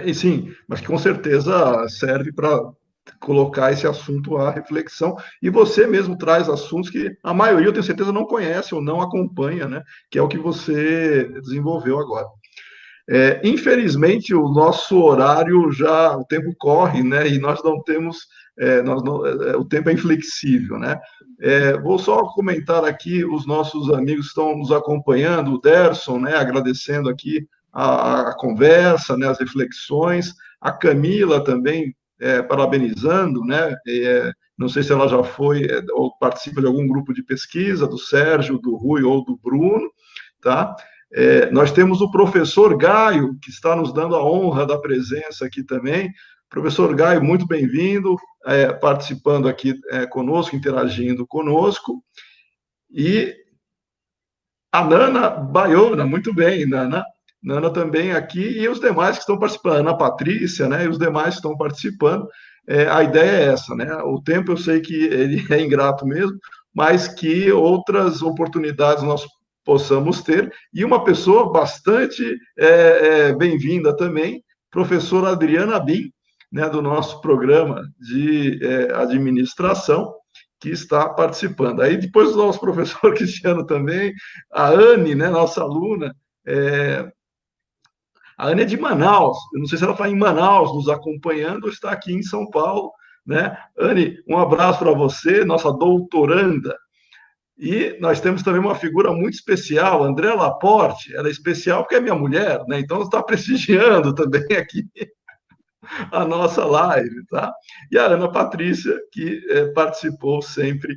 E sim, mas que com certeza serve para colocar esse assunto à reflexão. E você mesmo traz assuntos que a maioria, eu tenho certeza, não conhece ou não acompanha, né? Que é o que você desenvolveu agora. Infelizmente, o nosso horário já, o tempo corre, né? E nós não temos, o tempo é inflexível, né? Vou só comentar aqui os nossos amigos que estão nos acompanhando, o Derson, né? Agradecendo aqui a conversa, né? As reflexões, a Camila também parabenizando, né? Não sei se ela já foi ou participa de algum grupo de pesquisa, do Sérgio, do Rui ou do Bruno, tá? Nós temos o professor Gaio, que está nos dando a honra da presença aqui também. Professor Gaio, muito bem-vindo, participando aqui conosco, interagindo conosco. E a Nana Baiona, muito bem, Nana. Nana também aqui, e os demais que estão participando, Ana Patrícia, né, e os demais que estão participando. A ideia é essa, né? O tempo eu sei que ele é ingrato mesmo, mas que outras oportunidades nós possamos ter. E uma pessoa bastante bem-vinda também, professora Adriana Bin, né, do nosso programa de administração, que está participando. Aí depois o nosso professor Cristiano também, a Anne, né, nossa aluna, a Anne é de Manaus, eu não sei se ela está em Manaus nos acompanhando ou está aqui em São Paulo, né? Anne, um abraço para você, nossa doutoranda. E nós temos também uma figura muito especial, André Laporte, ela é especial porque é minha mulher, né? Então está prestigiando também aqui a nossa live, tá? E a Ana Patrícia, que participou sempre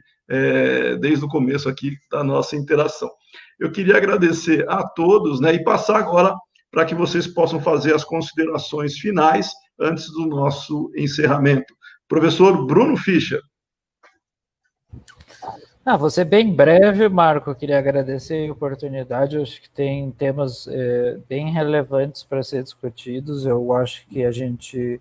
desde o começo aqui da nossa interação. Eu queria agradecer a todos, né? E passar agora para que vocês possam fazer as considerações finais antes do nosso encerramento. Professor Bruno Fischer. Vou ser bem breve, Marco. Eu queria agradecer a oportunidade. Eu acho que tem temas bem relevantes para ser discutidos. Eu acho que a gente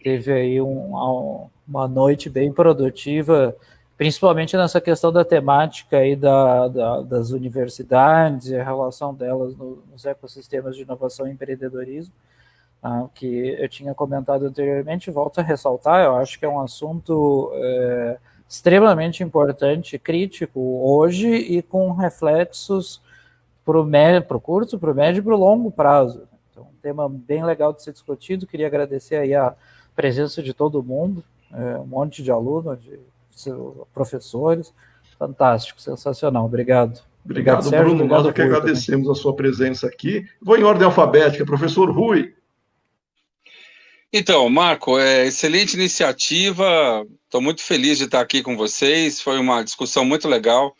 teve aí uma noite bem produtiva, principalmente nessa questão da temática aí das universidades e a relação delas nos ecossistemas de inovação e empreendedorismo, que eu tinha comentado anteriormente. Volto a ressaltar, eu acho que é um assunto extremamente importante, crítico hoje e com reflexos para o curto, para o médio e para o longo prazo. Então, um tema bem legal de ser discutido. Queria agradecer aí a presença de todo mundo, um monte de alunos, de professores. Fantástico, sensacional. Obrigado. Obrigado, Sérgio. Bruno. Obrigado, Nós que Rui, agradecemos também a sua presença aqui. Vou em ordem alfabética. Professor Rui. Então, Marco, excelente iniciativa. Estou muito feliz de estar aqui com vocês. Foi uma discussão muito legal.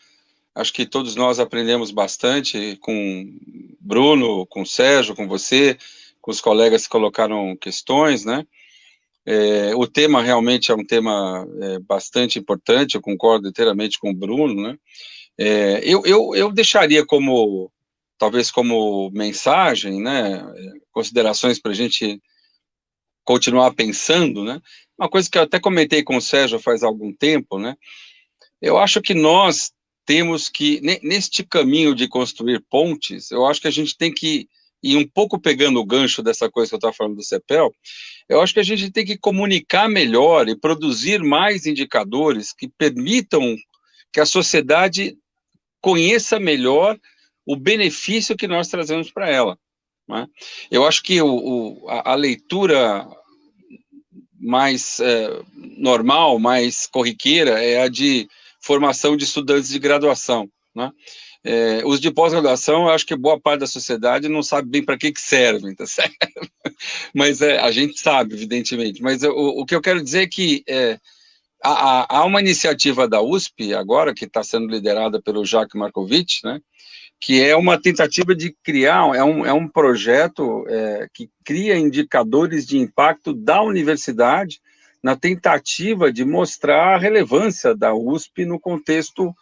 Acho que todos nós aprendemos bastante com Bruno, com Sérgio, com você, com os colegas que colocaram questões, né? O tema realmente é um tema bastante importante, eu concordo inteiramente com o Bruno, né? Eu deixaria talvez como mensagem, né? Considerações para a gente continuar pensando, né? Uma coisa que eu até comentei com o Sérgio faz algum tempo, né? Eu acho que nós temos que, neste caminho de construir pontes, eu acho que a gente tem que, e um pouco pegando o gancho dessa coisa que eu estava falando do CEPEL, eu acho que a gente tem que comunicar melhor e produzir mais indicadores que permitam que a sociedade conheça melhor o benefício que nós trazemos para ela, né? Eu acho que a leitura mais normal, mais corriqueira, é a de formação de estudantes de graduação, né? Os de pós-graduação, eu acho que boa parte da sociedade não sabe bem para que servem, tá certo? Mas a gente sabe, evidentemente. Mas o que eu quero dizer é que há uma iniciativa da USP, agora, que está sendo liderada pelo Jacques Markovitch, né? Que é uma tentativa de criar, é um projeto que cria indicadores de impacto da universidade na tentativa de mostrar a relevância da USP no contexto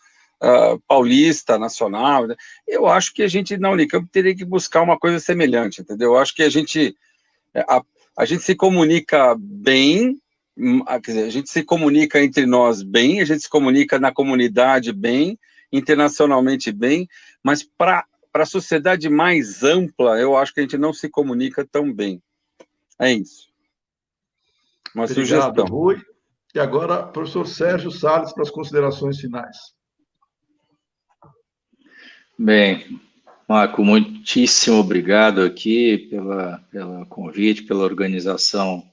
paulista, nacional. Eu acho que a gente, na Unicamp, teria que buscar uma coisa semelhante, entendeu? Eu acho que a gente se comunica bem, quer dizer, a gente se comunica entre nós bem, a gente se comunica na comunidade bem, internacionalmente bem, mas para a sociedade mais ampla, eu acho que a gente não se comunica tão bem. É isso. Uma sugestão. Rui. E agora, professor Sérgio Salles, para as considerações finais. Bem, Marco, muitíssimo obrigado aqui pelo convite, pela organização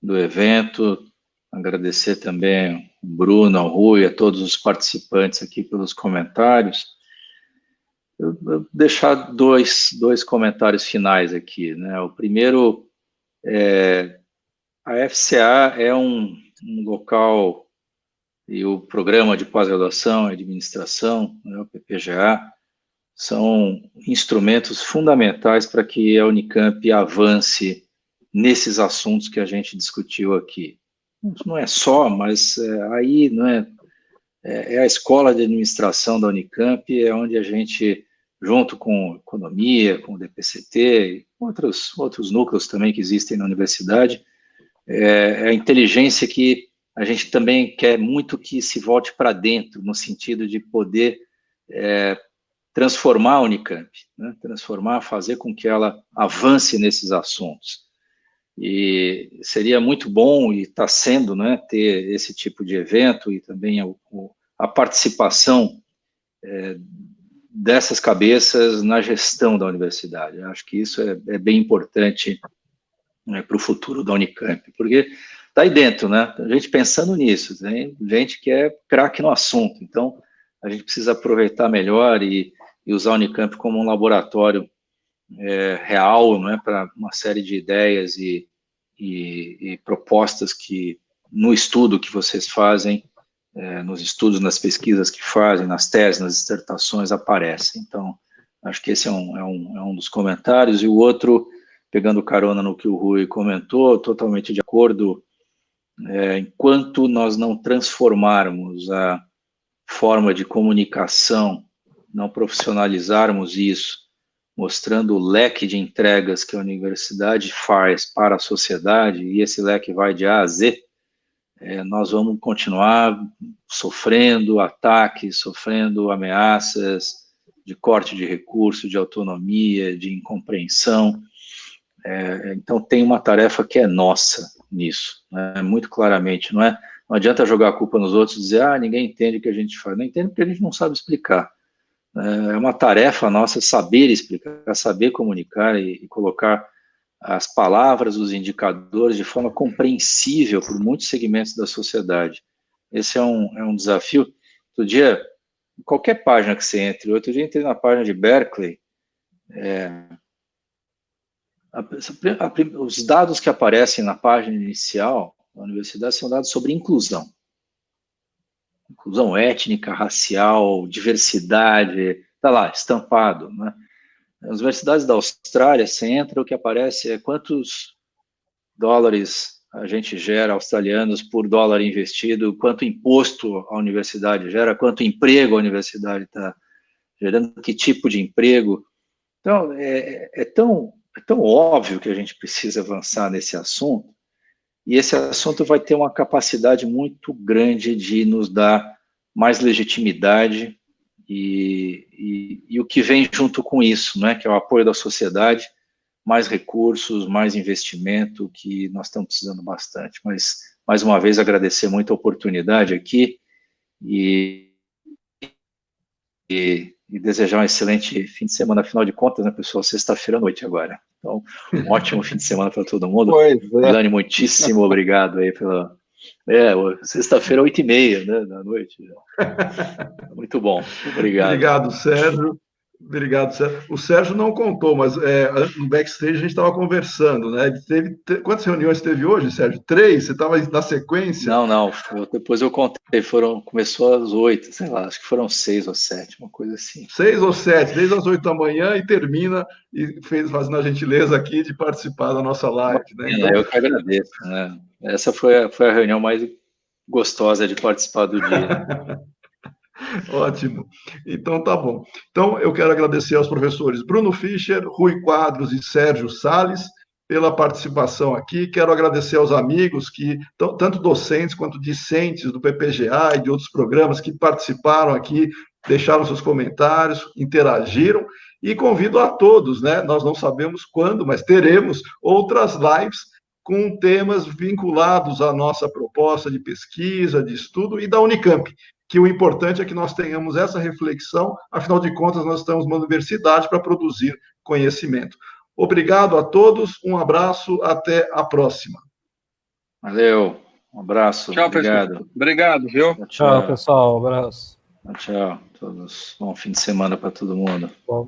do evento. Agradecer também ao Bruno, ao Rui, a todos os participantes aqui pelos comentários. Eu vou deixar dois comentários finais aqui, né? O primeiro a FCA é um local, e o programa de pós-graduação e administração, né, o PPGA, são instrumentos fundamentais para que a Unicamp avance nesses assuntos que a gente discutiu aqui. Não é só, mas aí não é a escola de administração da Unicamp, é onde a gente, junto com economia, com o DPCT, e outros núcleos também que existem na universidade, é a inteligência que a gente também quer muito que se volte para dentro, no sentido de poder transformar a Unicamp, né? Fazer com que ela avance nesses assuntos. E seria muito bom, e está sendo, né, ter esse tipo de evento, e também a participação dessas cabeças na gestão da universidade. Eu acho que isso é bem importante, né, para o futuro da Unicamp, porque está aí dentro, né, a gente pensando nisso, tem gente que é craque no assunto, então a gente precisa aproveitar melhor e usar a Unicamp como um laboratório real, né, para uma série de ideias e propostas que, no estudo que vocês fazem, nos estudos, nas pesquisas que fazem, nas teses, nas dissertações, aparecem. Então, acho que esse é um dos comentários. E o outro, pegando carona no que o Rui comentou, totalmente de acordo, enquanto nós não transformarmos a forma de comunicação, não profissionalizarmos isso, mostrando o leque de entregas que a universidade faz para a sociedade, e esse leque vai de A a Z, nós vamos continuar sofrendo ataques, sofrendo ameaças de corte de recursos, de autonomia, de incompreensão. Então, tem uma tarefa que é nossa nisso, né, muito claramente. Não adianta jogar a culpa nos outros e dizer, ninguém entende o que a gente faz. Não entende porque a gente não sabe explicar. É uma tarefa nossa saber explicar, saber comunicar e colocar as palavras, os indicadores de forma compreensível por muitos segmentos da sociedade. Esse é um desafio. Outro dia, qualquer página que você entre, outro dia entrei na página de Berkeley, os dados que aparecem na página inicial da universidade são dados sobre inclusão. Inclusão étnica, racial, diversidade, está lá, estampado, né? Nas universidades da Austrália, você entra, o que aparece é quantos dólares a gente gera australianos por dólar investido, quanto imposto a universidade gera, quanto emprego a universidade está gerando, que tipo de emprego. Então, é tão óbvio que a gente precisa avançar nesse assunto, e esse assunto vai ter uma capacidade muito grande de nos dar mais legitimidade e o que vem junto com isso, né, que é o apoio da sociedade, mais recursos, mais investimento, que nós estamos precisando bastante. Mas, mais uma vez, agradecer muito a oportunidade aqui e desejar um excelente fim de semana, afinal de contas, né, pessoal, sexta-feira à noite agora. Então, um ótimo fim de semana para todo mundo. Milani, muitíssimo obrigado aí pela... sexta-feira, 8h30, né, da noite. Muito bom, obrigado. Obrigado, Sérgio. Obrigado, Sérgio. O Sérgio não contou, mas no backstage a gente estava conversando, né? Quantas reuniões teve hoje, Sérgio? 3? Você estava na sequência? Não. Depois eu contei, começou às 8, sei lá, acho que foram 6 ou 7, uma coisa assim. 6 ou 7, desde as 8 da manhã e termina, e fazendo a gentileza aqui de participar da nossa live. Né? Então... Eu que agradeço, né? Essa foi a reunião mais gostosa de participar do dia. Ótimo. Então, tá bom. Então, eu quero agradecer aos professores Bruno Fischer, Rui Quadros e Sérgio Salles pela participação aqui. Quero agradecer aos amigos que, tanto docentes quanto discentes do PPGA e de outros programas que participaram aqui deixaram seus comentários, interagiram, e convido a todos, né? Nós não sabemos quando, mas teremos outras lives com temas vinculados à nossa proposta de pesquisa, de estudo e da Unicamp, que o importante é que nós tenhamos essa reflexão, afinal de contas, nós estamos numa universidade para produzir conhecimento. Obrigado a todos, um abraço, até a próxima. Valeu, um abraço. Tchau, obrigado. pessoal. Obrigado, viu? Tchau, pessoal. Um abraço. Tchau, todos. Bom fim de semana para todo mundo. Bom.